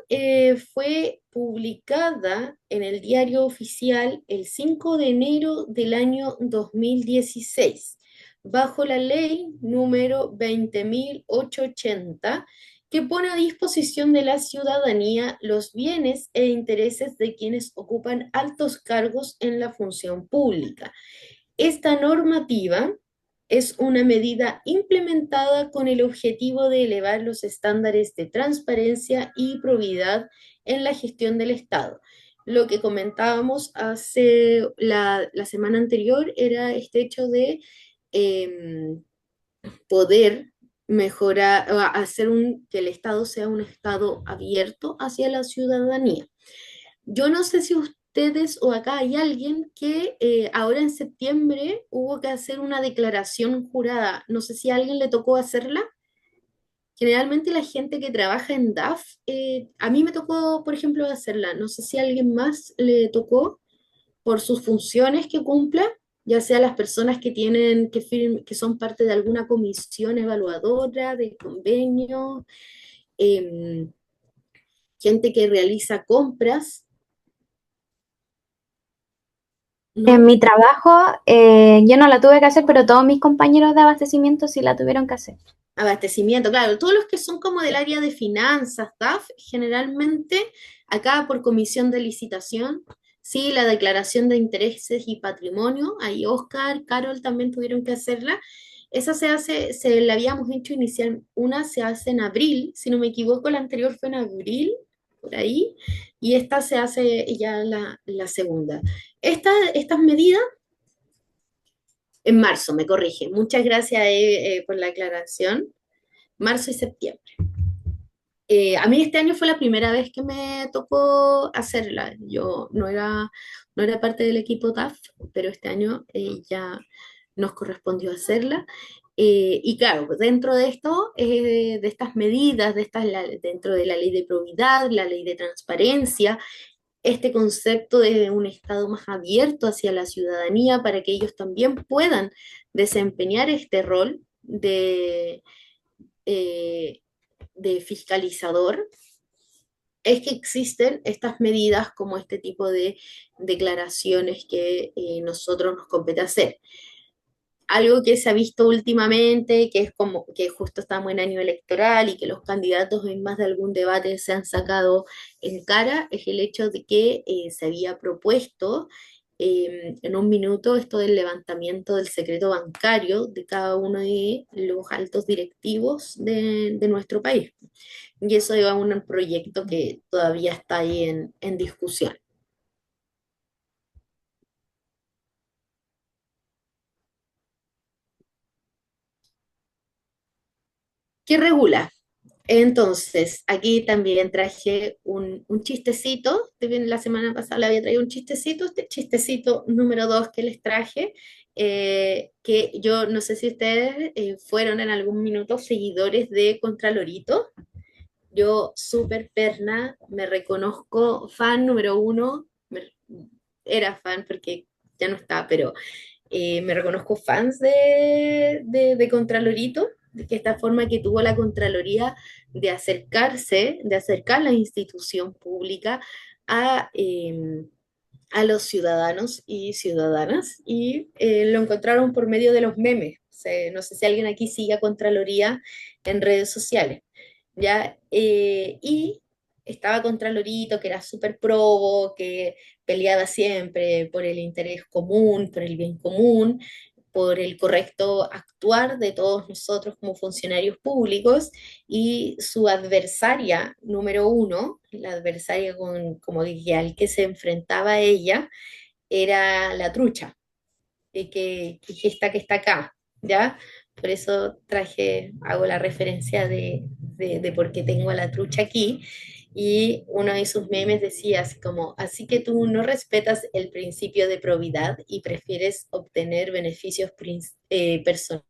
[SPEAKER 1] fue publicada en el Diario Oficial el 5 de enero del año 2016, bajo la ley número 20.880, que pone a disposición de la ciudadanía los bienes e intereses de quienes ocupan altos cargos en la función pública. Esta normativa es una medida implementada con el objetivo de elevar los estándares de transparencia y probidad en la gestión del Estado. Lo que comentábamos hace la semana anterior era este hecho de poder mejorar, hacer que el Estado sea un Estado abierto hacia la ciudadanía. Yo no sé si ustedes o acá hay alguien que ahora en septiembre hubo que hacer una declaración jurada. No sé si a alguien le tocó hacerla. Generalmente la gente que trabaja en DAF, a mí me tocó, por ejemplo, hacerla. No sé si a alguien más le tocó por sus funciones que cumpla, ya sea las personas que tienen que son parte de alguna comisión evaluadora, de convenio, em, gente que realiza compras.
[SPEAKER 8] En
[SPEAKER 1] ¿No?
[SPEAKER 8] mi trabajo, yo no la tuve que hacer, pero todos mis compañeros de abastecimiento sí la tuvieron que hacer.
[SPEAKER 1] Abastecimiento, claro, todos los que son como del área de finanzas, DAF, generalmente acá por comisión de licitación, sí, la declaración de intereses y patrimonio, ahí Oscar, Carol también tuvieron que hacerla. Esa se hace, se la habíamos hecho inicial, una se hace en abril, si no me equivoco, la anterior fue en abril, por ahí, y esta se hace ya la segunda. Estas medidas en marzo, me corrige. Muchas gracias por la aclaración. Marzo y septiembre. A mí este año fue la primera vez que me tocó hacerla. Yo no era parte del equipo TAF, pero este año ya nos correspondió hacerla. Y claro, dentro de esto, de estas medidas, dentro de la ley de probidad, la ley de transparencia, este concepto de un Estado más abierto hacia la ciudadanía para que ellos también puedan desempeñar este rol eh, de fiscalizador, es que existen estas medidas como este tipo de declaraciones que nosotros nos compete hacer. algo que se ha visto últimamente, que es como que justo estamos en año electoral y que los candidatos en más de algún debate se han sacado en cara, es el hecho de que se había propuesto en un minuto esto del levantamiento del secreto bancario de cada uno de los altos directivos de nuestro país. Y eso lleva a un proyecto que todavía está ahí en discusión. ¿Qué regula? Entonces, aquí también traje un chistecito. La semana pasada le había traído un chistecito. Este chistecito número 2 que les traje, que yo no sé si ustedes fueron en algún minuto seguidores de Contralorito. Yo, súper perna, me reconozco fan número 1. Era fan porque ya no está, pero me reconozco fans de Contralorito, de que esta forma que tuvo la Contraloría de acercarse, de acercar la institución pública a, a los ciudadanos y ciudadanas, y lo encontraron por medio de los memes. O sea, no sé si alguien aquí sigue a Contraloría en redes sociales, ¿ya? Y estaba Contralorito, que era súper probo, que peleaba siempre por el interés común, por el bien común, por el correcto actuar de todos nosotros como funcionarios públicos, y su adversaria número 1, la adversaria como dije, al que se enfrentaba a ella, era la trucha, que está acá, ¿ya? Por eso hago la referencia de por qué tengo a la trucha aquí. Y uno de sus memes decía así como, así que tú no respetas el principio de probidad y prefieres obtener beneficios personales.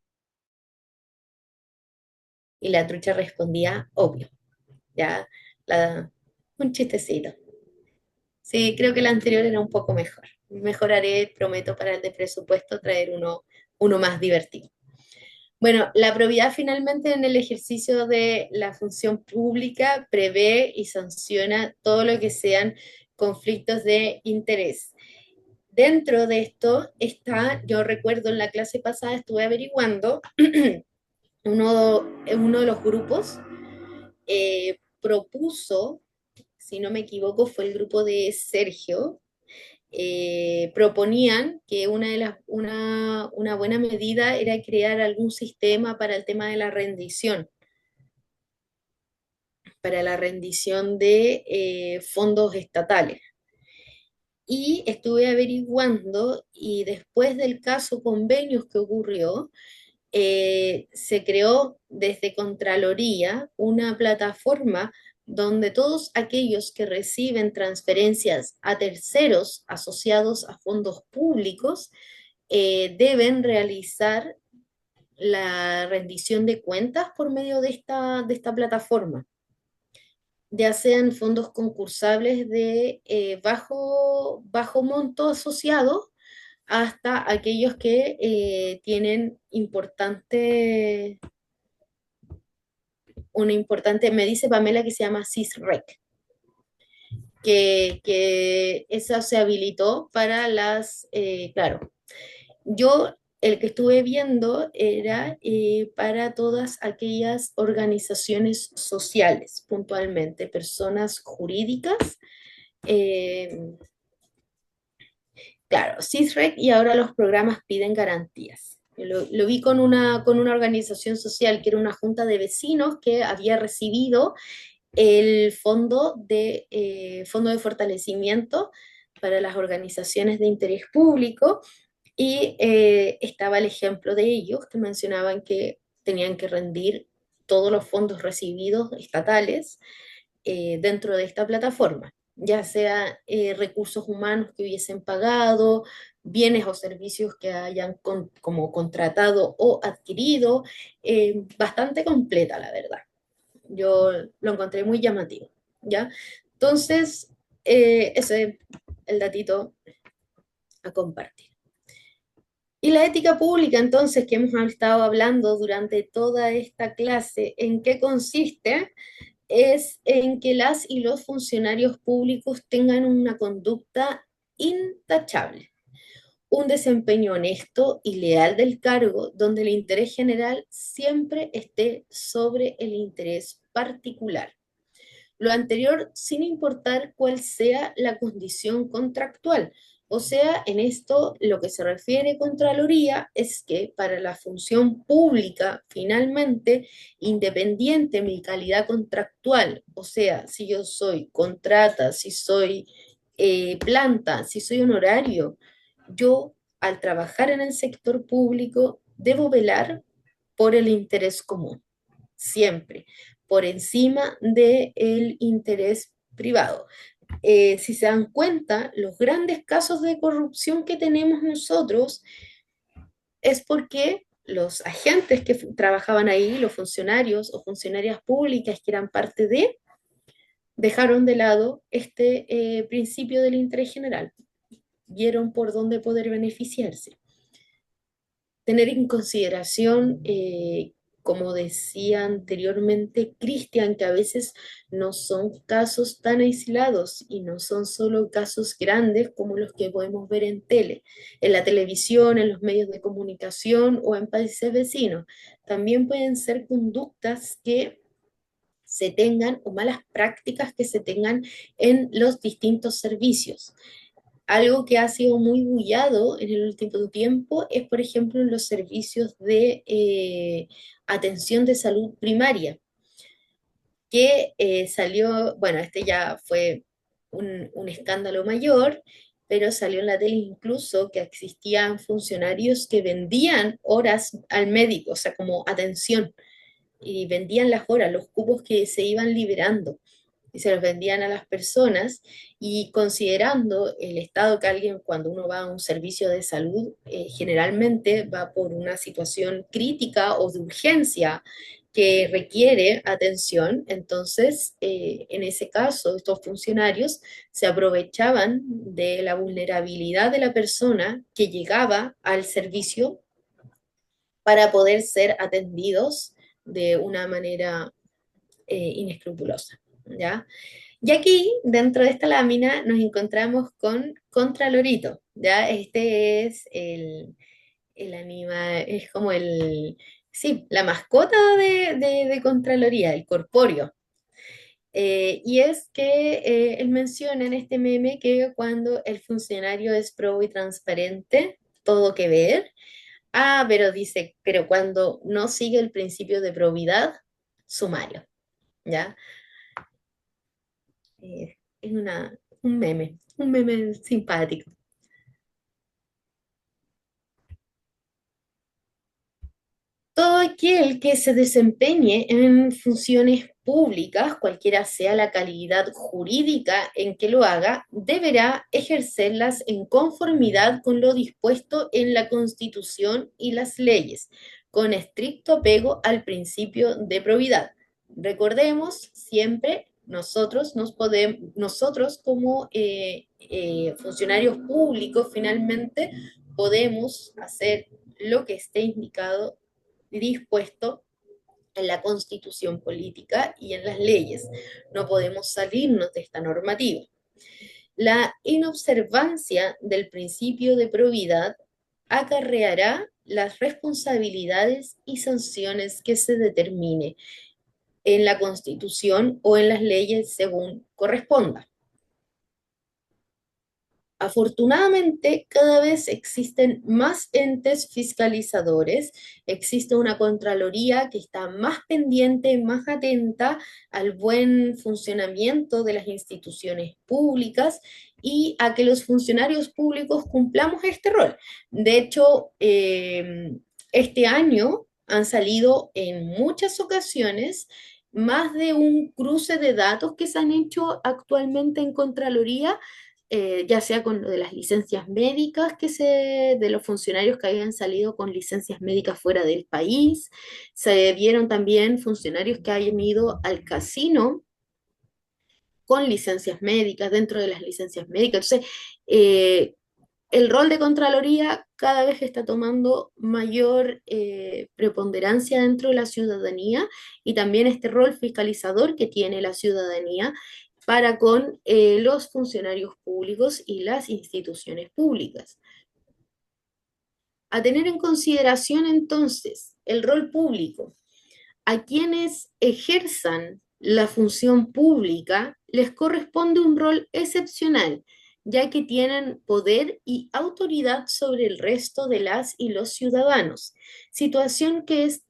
[SPEAKER 1] Y la trucha respondía, obvio, ¿ya? La- un chistecito. Sí, creo que el anterior era un poco mejor. Mejoraré, prometo, para el de presupuesto traer uno más divertido. Bueno, la probidad finalmente en el ejercicio de la función pública prevé y sanciona todo lo que sean conflictos de interés. Dentro de esto está, yo recuerdo en la clase pasada estuve averiguando, uno de los grupos propuso, si no me equivoco, fue el grupo de Sergio, proponían que una buena medida era crear algún sistema para el tema de la rendición, para la rendición de fondos estatales. Y estuve averiguando y después del caso convenios que ocurrió, se creó desde Contraloría una plataforma donde todos aquellos que reciben transferencias a terceros asociados a fondos públicos deben realizar la rendición de cuentas por medio de esta plataforma, ya sean fondos concursables de bajo monto asociado hasta aquellos que tienen una importante, me dice Pamela que se llama CISREC, que eso se habilitó para claro, yo el que estuve viendo era para todas aquellas organizaciones sociales, puntualmente, personas jurídicas, eh, claro, CISREC, y ahora los programas piden garantías. Lo vi con una organización social que era una junta de vecinos que había recibido el fondo de fortalecimiento para las organizaciones de interés público, y estaba el ejemplo de ellos que mencionaban que tenían que rendir todos los fondos recibidos estatales dentro de esta plataforma, ya sea recursos humanos que hubiesen pagado, bienes o servicios que hayan como contratado o adquirido, bastante completa, la verdad. Yo lo encontré muy llamativo, ¿ya? Entonces, ese es el datito a compartir. Y la ética pública, entonces, que hemos estado hablando durante toda esta clase, ¿en qué consiste? Es en que las y los funcionarios públicos tengan una conducta intachable. un desempeño honesto y leal del cargo, donde el interés general siempre esté sobre el interés particular. Lo anterior sin importar cuál sea la condición contractual. O sea, en esto lo que se refiere Contraloría es que para la función pública, finalmente, independiente de mi calidad contractual, o sea, si yo soy contrata, si soy planta, si soy honorario, yo al trabajar en el sector público debo velar por el interés común siempre, por encima del interés privado. Si se dan cuenta, los grandes casos de corrupción que tenemos nosotros es porque los agentes que trabajaban ahí, los funcionarios o funcionarias públicas que eran parte de, dejaron de lado este principio del interés general, vieron por dónde poder beneficiarse. Tener en consideración, como decía anteriormente Cristian, que a veces no son casos tan aislados y no son solo casos grandes como los que podemos ver en tele, en la televisión, en los medios de comunicación o en países vecinos. También pueden ser conductas que se tengan o malas prácticas que se tengan en los distintos servicios. Algo que ha sido muy bullado en el último tiempo es, por ejemplo, en los servicios de atención de salud primaria, que salió, bueno, este ya fue un escándalo mayor, pero salió en la tele incluso que existían funcionarios que vendían horas al médico, o sea, como atención, y vendían las horas, los cupos que se iban liberando y se los vendían a las personas y considerando el estado que alguien cuando uno va a un servicio de salud generalmente va por una situación crítica o de urgencia que requiere atención, entonces en ese caso estos funcionarios se aprovechaban de la vulnerabilidad de la persona que llegaba al servicio para poder ser atendidos de una manera inescrupulosa, ¿ya? Y aquí, dentro de esta lámina, nos encontramos con Contralorito, ¿ya? Este es el anima, es como sí, la mascota de Contraloría, el corpóreo. Y es que él menciona en este meme que cuando el funcionario es probo y transparente, todo que ver. Ah, pero dice, pero cuando no sigue el principio de probidad, sumario, ¿ya? Es un meme simpático. Todo aquel que se desempeñe en funciones públicas, cualquiera sea la calidad jurídica en que lo haga, deberá ejercerlas en conformidad con lo dispuesto en la Constitución y las leyes, con estricto apego al principio de probidad. Recordemos siempre, nosotros como funcionarios públicos finalmente podemos hacer lo que esté indicado dispuesto en la constitución política y en las leyes. No podemos salirnos de esta normativa. La inobservancia del principio de probidad acarreará las responsabilidades y sanciones que se determine en la constitución o en las leyes según corresponda. Afortunadamente, cada vez existen más entes fiscalizadores, existe una Contraloría que está más pendiente, más atenta al buen funcionamiento de las instituciones públicas y a que los funcionarios públicos cumplamos este rol. De hecho, este año han salido en muchas ocasiones más de un cruce de datos que se han hecho actualmente en Contraloría, ya sea con lo de las licencias médicas de los funcionarios que habían salido con licencias médicas fuera del país, se vieron también funcionarios que hayan ido al casino con licencias médicas, dentro de las licencias médicas. Entonces, el rol de Contraloría cada vez está tomando mayor preponderancia dentro de la ciudadanía y también este rol fiscalizador que tiene la ciudadanía para con los funcionarios públicos y las instituciones públicas. A tener en consideración entonces el rol público. A quienes ejerzan la función pública les corresponde un rol excepcional, ya que tienen poder y autoridad sobre el resto de las y los ciudadanos, situación que es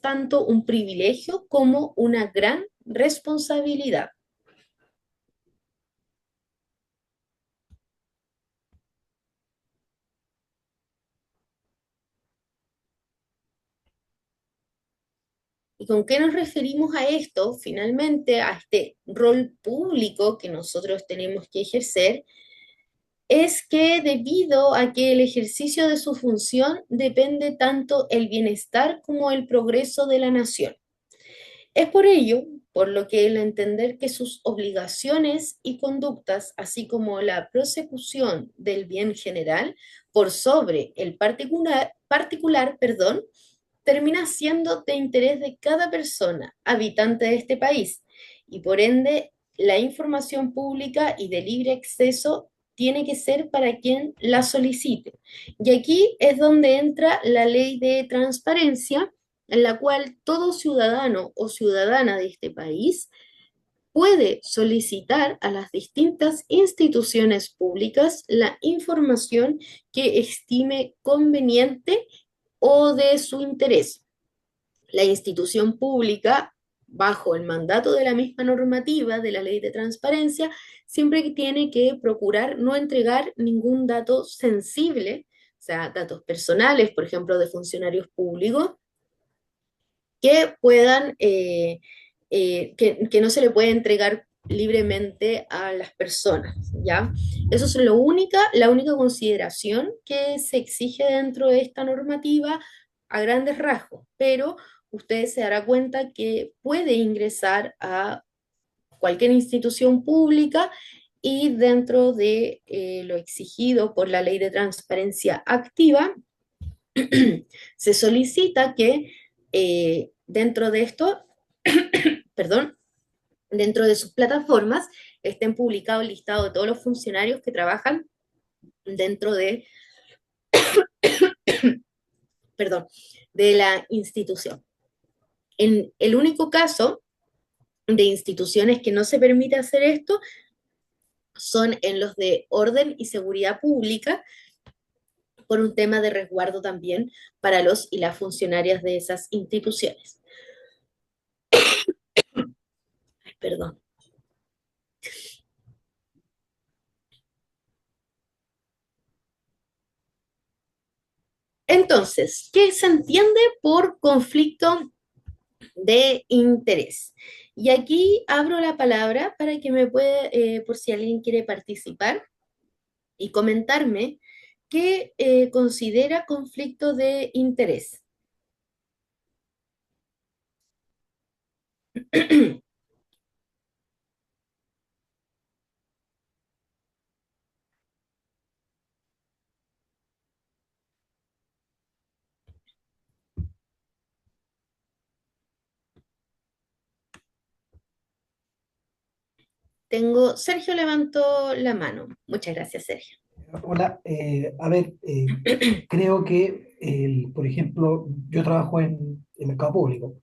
[SPEAKER 1] tanto un privilegio como una gran responsabilidad. ¿Y con qué nos referimos a esto? Finalmente, a este rol público que nosotros tenemos que ejercer, es que debido a que el ejercicio de su función depende tanto el bienestar como el progreso de la nación. Es por ello, por lo que el entender que sus obligaciones y conductas, así como la prosecución del bien general por sobre el particular, termina siendo de interés de cada persona habitante de este país y por ende la información pública y de libre acceso tiene que ser para quien la solicite. Y aquí es donde entra la ley de transparencia, en la cual todo ciudadano o ciudadana de este país puede solicitar a las distintas instituciones públicas la información que estime conveniente o de su interés. La institución pública, bajo el mandato de la misma normativa de la ley de transparencia, siempre tiene que procurar no entregar ningún dato sensible, o sea, datos personales, por ejemplo, de funcionarios públicos, que puedan, que no se le puede entregar libremente a las personas, ¿ya? Eso es la única consideración que se exige dentro de esta normativa a grandes rasgos, pero usted se dará cuenta que puede ingresar a cualquier institución pública y dentro de lo exigido por la ley de transparencia activa, se solicita que dentro de esto, perdón, dentro de sus plataformas estén publicados el listado de todos los funcionarios que trabajan dentro de, perdón, de la institución. En el único caso de instituciones que no se permite hacer esto son en los de orden y seguridad pública, por un tema de resguardo también para los y las funcionarias de esas instituciones. Perdón. Entonces, ¿qué se entiende por conflicto de interés? Y aquí abro la palabra para que me puede, por si alguien quiere participar y comentarme qué considera conflicto de interés. Tengo, Sergio levantó la mano. Muchas gracias, Sergio.
[SPEAKER 6] Hola, a ver, creo que, por ejemplo, yo trabajo en el mercado público.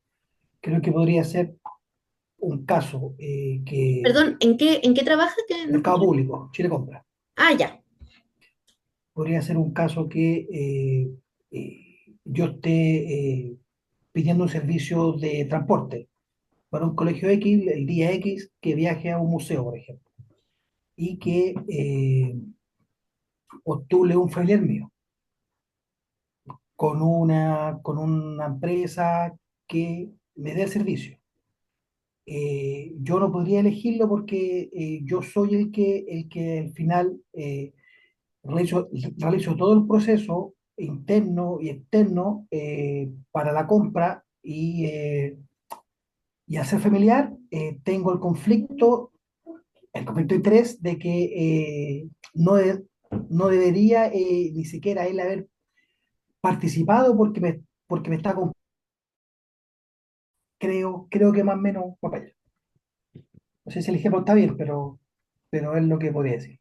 [SPEAKER 6] Creo que podría ser un caso que
[SPEAKER 1] Perdón, en qué trabaja? Que no
[SPEAKER 6] mercado
[SPEAKER 1] escuché.
[SPEAKER 6] público, Chile Compra,
[SPEAKER 1] Ah, ya.
[SPEAKER 6] podría ser un caso que yo esté pidiendo un servicio de transporte para un colegio X el día X que viaje a un museo, por ejemplo, y que postule un familiar mío con una empresa que me dé el servicio. Yo no podría elegirlo porque yo soy el que al final realizo, realizo todo el proceso interno y externo para la compra y al ser familiar tengo el conflicto de interés de que no debería ni siquiera él haber participado porque me está creo que más o menos va para allá. No sé si el ejemplo está bien, pero es lo que podría decir.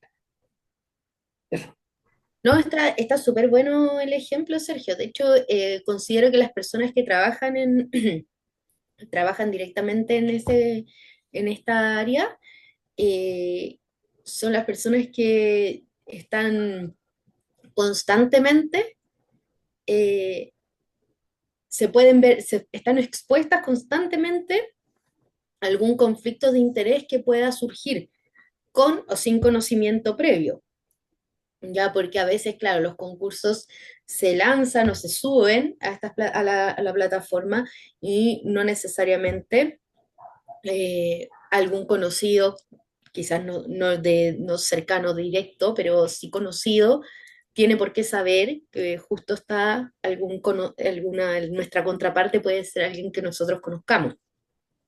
[SPEAKER 6] Eso.
[SPEAKER 1] No, está súper bueno el ejemplo, Sergio. De hecho, considero que las personas que trabajan trabajan directamente en esta área, eh, son las personas que están constantemente, eh, se pueden ver, están expuestas constantemente a algún conflicto de interés que pueda surgir con o sin conocimiento previo. Ya, porque a veces, claro, los concursos se lanzan o se suben a la plataforma y no necesariamente algún conocido, quizás no cercano directo, pero sí conocido, tiene por qué saber que justo está nuestra contraparte puede ser alguien que nosotros conozcamos.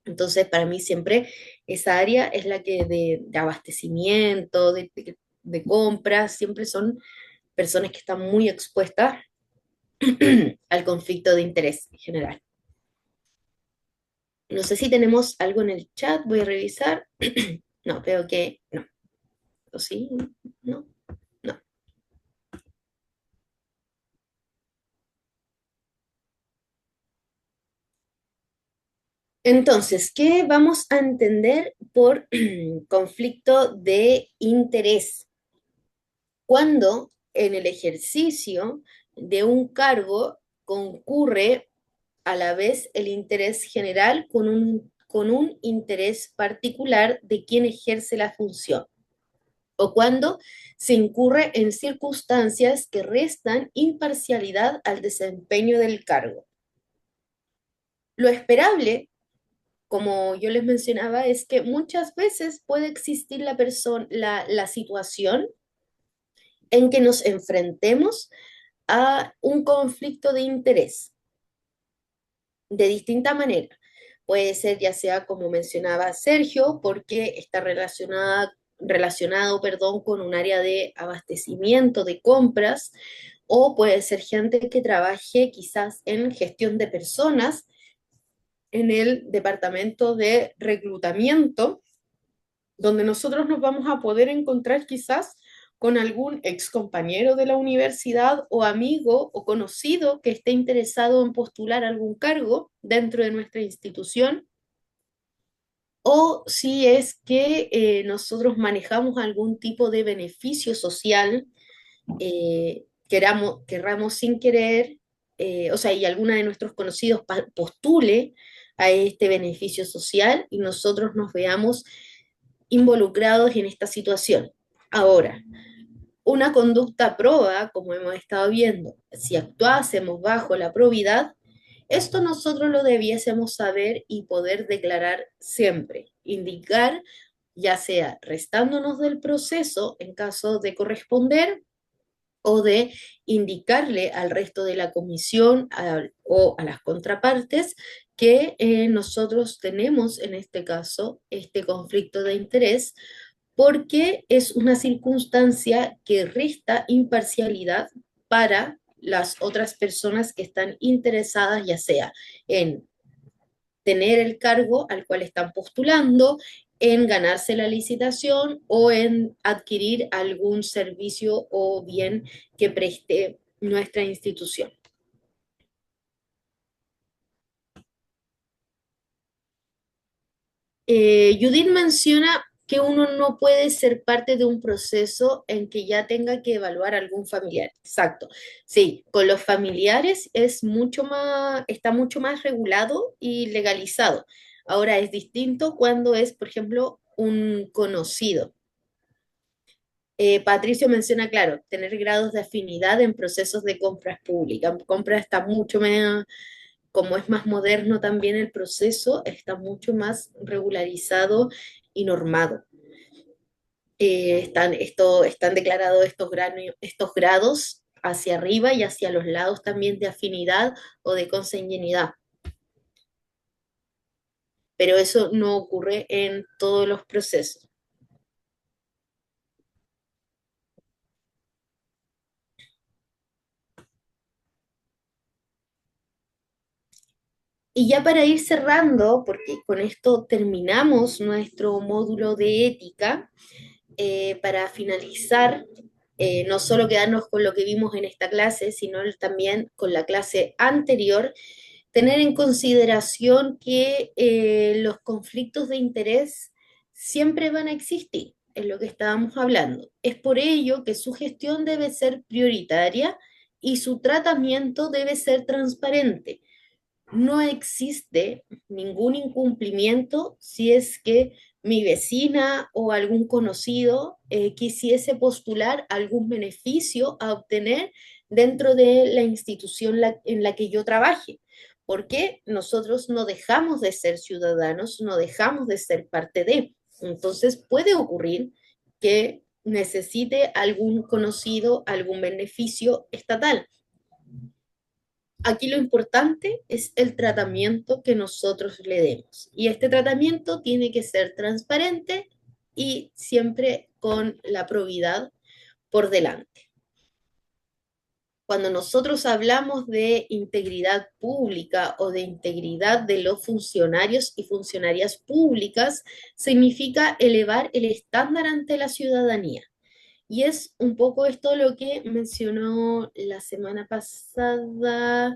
[SPEAKER 1] Entonces, para mí siempre esa área es la que de abastecimiento, de compras, siempre son personas que están muy expuestas al conflicto de interés en general. No sé si tenemos algo en el chat, voy a revisar. No, creo que no. ¿O sí? No, no. Entonces, ¿qué vamos a entender por conflicto de interés? Cuando en el ejercicio de un cargo concurre a la vez el interés general con un interés particular de quien ejerce la función, o cuando se incurre en circunstancias que restan imparcialidad al desempeño del cargo. Lo esperable, como yo les mencionaba, es que muchas veces puede existir la situación en que nos enfrentemos a un conflicto de interés de distinta manera. Puede ser ya sea como mencionaba Sergio, porque está relacionado, perdón, con un área de abastecimiento, de compras, o puede ser gente que trabaje quizás en gestión de personas en el departamento de reclutamiento, donde nosotros nos vamos a poder encontrar quizás con algún ex compañero de la universidad o amigo o conocido que esté interesado en postular algún cargo dentro de nuestra institución, o si es que nosotros manejamos algún tipo de beneficio social, querramos sin querer, o sea, y alguna de nuestros conocidos postule a este beneficio social y nosotros nos veamos involucrados en esta situación. Ahora, una conducta proba, como hemos estado viendo, si actuásemos bajo la probidad, esto nosotros lo debiésemos saber y poder declarar siempre, indicar, ya sea restándonos del proceso en caso de corresponder o de indicarle al resto de la comisión o a las contrapartes que nosotros tenemos en este caso este conflicto de interés porque es una circunstancia que resta imparcialidad para las otras personas que están interesadas, ya sea en tener el cargo al cual están postulando, en ganarse la licitación o en adquirir algún servicio o bien que preste nuestra institución. Judith menciona que uno no puede ser parte de un proceso en que ya tenga que evaluar algún familiar. Exacto. Sí, con los familiares está mucho más regulado y legalizado. Ahora es distinto cuando es, por ejemplo, un conocido. Patricio menciona, claro, tener grados de afinidad en procesos de compras públicas. Compras está mucho más, como es más moderno también el proceso, está mucho más regularizado y normado. Están declarados estos grados hacia arriba y hacia los lados también de afinidad o de consanguinidad. Pero eso no ocurre en todos los procesos. Y ya para ir cerrando, porque con esto terminamos nuestro módulo de ética, para finalizar, no solo quedarnos con lo que vimos en esta clase, sino también con la clase anterior, tener en consideración que los conflictos de interés siempre van a existir, es lo que estábamos hablando. Es por ello que su gestión debe ser prioritaria y su tratamiento debe ser transparente. No existe ningún incumplimiento si es que mi vecina o algún conocido quisiese postular algún beneficio a obtener dentro de la institución en la que yo trabaje. Porque nosotros no dejamos de ser ciudadanos, no dejamos de ser parte de. Entonces puede ocurrir que necesite algún conocido, algún beneficio estatal. Aquí lo importante es el tratamiento que nosotros le demos. Y este tratamiento tiene que ser transparente y siempre con la probidad por delante. Cuando nosotros hablamos de integridad pública o de integridad de los funcionarios y funcionarias públicas, significa elevar el estándar ante la ciudadanía. Y es un poco esto lo que mencionó la semana pasada,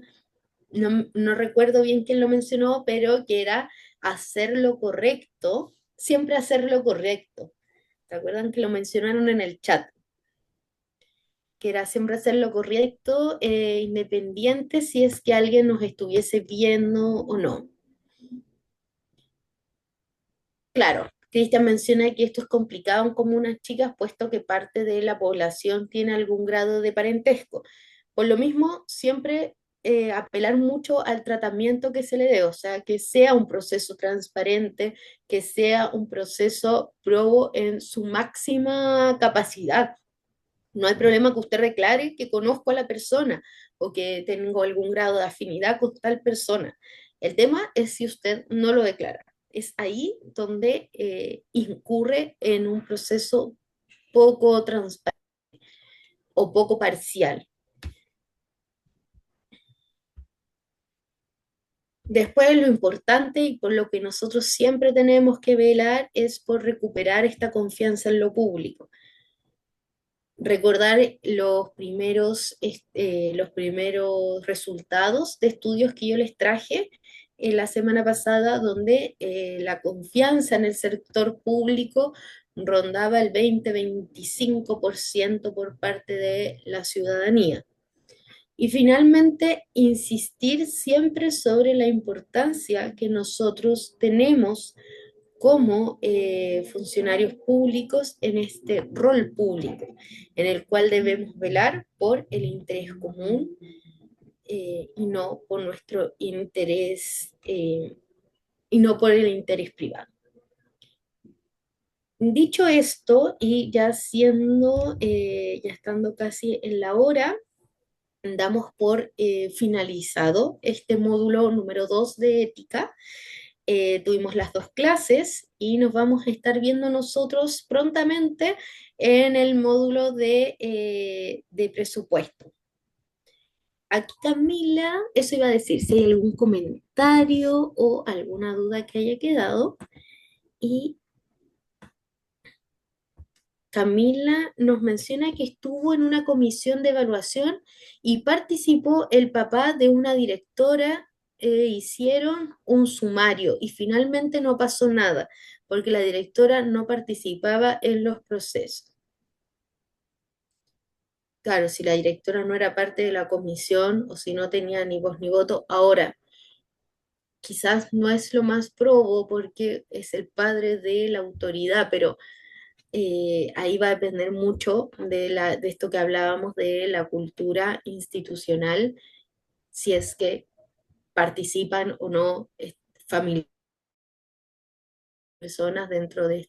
[SPEAKER 1] no recuerdo bien quién lo mencionó, pero que era hacer lo correcto, siempre hacer lo correcto. ¿Se acuerdan que lo mencionaron en el chat? Que era siempre hacer lo correcto, independiente si es que alguien nos estuviese viendo o no. Claro, Cristian menciona que esto es complicado en comunas chicas, puesto que parte de la población tiene algún grado de parentesco. Por lo mismo, siempre apelar mucho al tratamiento que se le dé, o sea, que sea un proceso transparente, que sea un proceso probo en su máxima capacidad. No hay problema que usted declare que conozco a la persona o que tengo algún grado de afinidad con tal persona. El tema es si usted no lo declara. Es ahí donde incurre en un proceso poco transparente o poco parcial. Después lo importante y por lo que nosotros siempre tenemos que velar es por recuperar esta confianza en lo público. Recordar los primeros resultados de estudios que yo les traje en la semana pasada, donde la confianza en el sector público rondaba el 20-25% por parte de la ciudadanía. Y finalmente, insistir siempre sobre la importancia que nosotros tenemos como funcionarios públicos en este rol público, en el cual debemos velar por el interés común y no por nuestro interés y no por el interés privado. Dicho esto, y ya ya estando casi en la hora, damos por finalizado este módulo número 2 de ética. Tuvimos las dos clases y nos vamos a estar viendo nosotros prontamente en el módulo de presupuesto. Aquí Camila, eso iba a decir, si hay algún comentario o alguna duda que haya quedado. Y Camila nos menciona que estuvo en una comisión de evaluación y participó el papá de una directora, hicieron un sumario y finalmente no pasó nada, porque la directora no participaba en los procesos. Claro, si la directora no era parte de la comisión o si no tenía ni voz ni voto, ahora quizás no es lo más probo porque es el padre de la autoridad, pero ahí va a depender mucho de esto que hablábamos de la cultura institucional, si es que participan o no familias, personas dentro de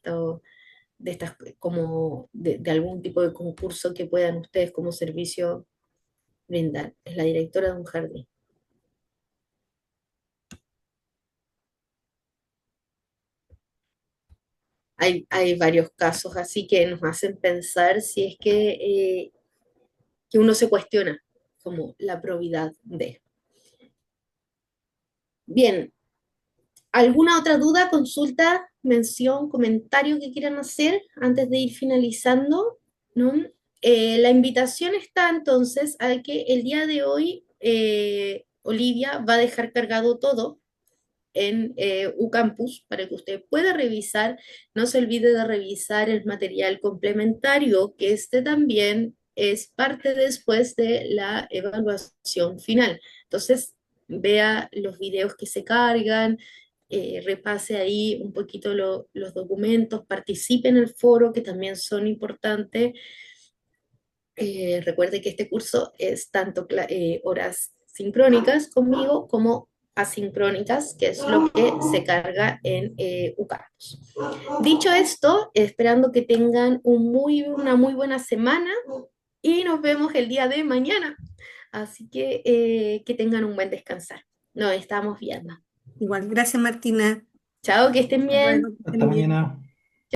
[SPEAKER 1] estas, como de algún tipo de concurso que puedan ustedes como servicio brindar. Es la directora de un jardín. Hay varios casos así que nos hacen pensar si es que uno se cuestiona como la probidad de. Bien, ¿alguna otra duda, consulta, mención, comentario que quieran hacer antes de ir finalizando? ¿No? La invitación está entonces a que el día de hoy Olivia va a dejar cargado todo en UCampus para que usted pueda revisar. No se olvide de revisar el material complementario, que este también es parte después de la evaluación final. Entonces, vea los videos que se cargan, repase ahí un poquito los documentos, participe en el foro, que también son importantes. Recuerde que este curso es tanto horas sincrónicas conmigo como asincrónicas, que es lo que se carga en UCampus. Dicho esto, esperando que tengan una muy buena semana y nos vemos el día de mañana. Así que tengan un buen descansar. Nos estamos viendo.
[SPEAKER 9] Igual, gracias Martina.
[SPEAKER 1] Chao, que estén
[SPEAKER 9] Hasta
[SPEAKER 1] bien.
[SPEAKER 9] luego, que
[SPEAKER 6] Hasta
[SPEAKER 9] estén bien.
[SPEAKER 6] mañana.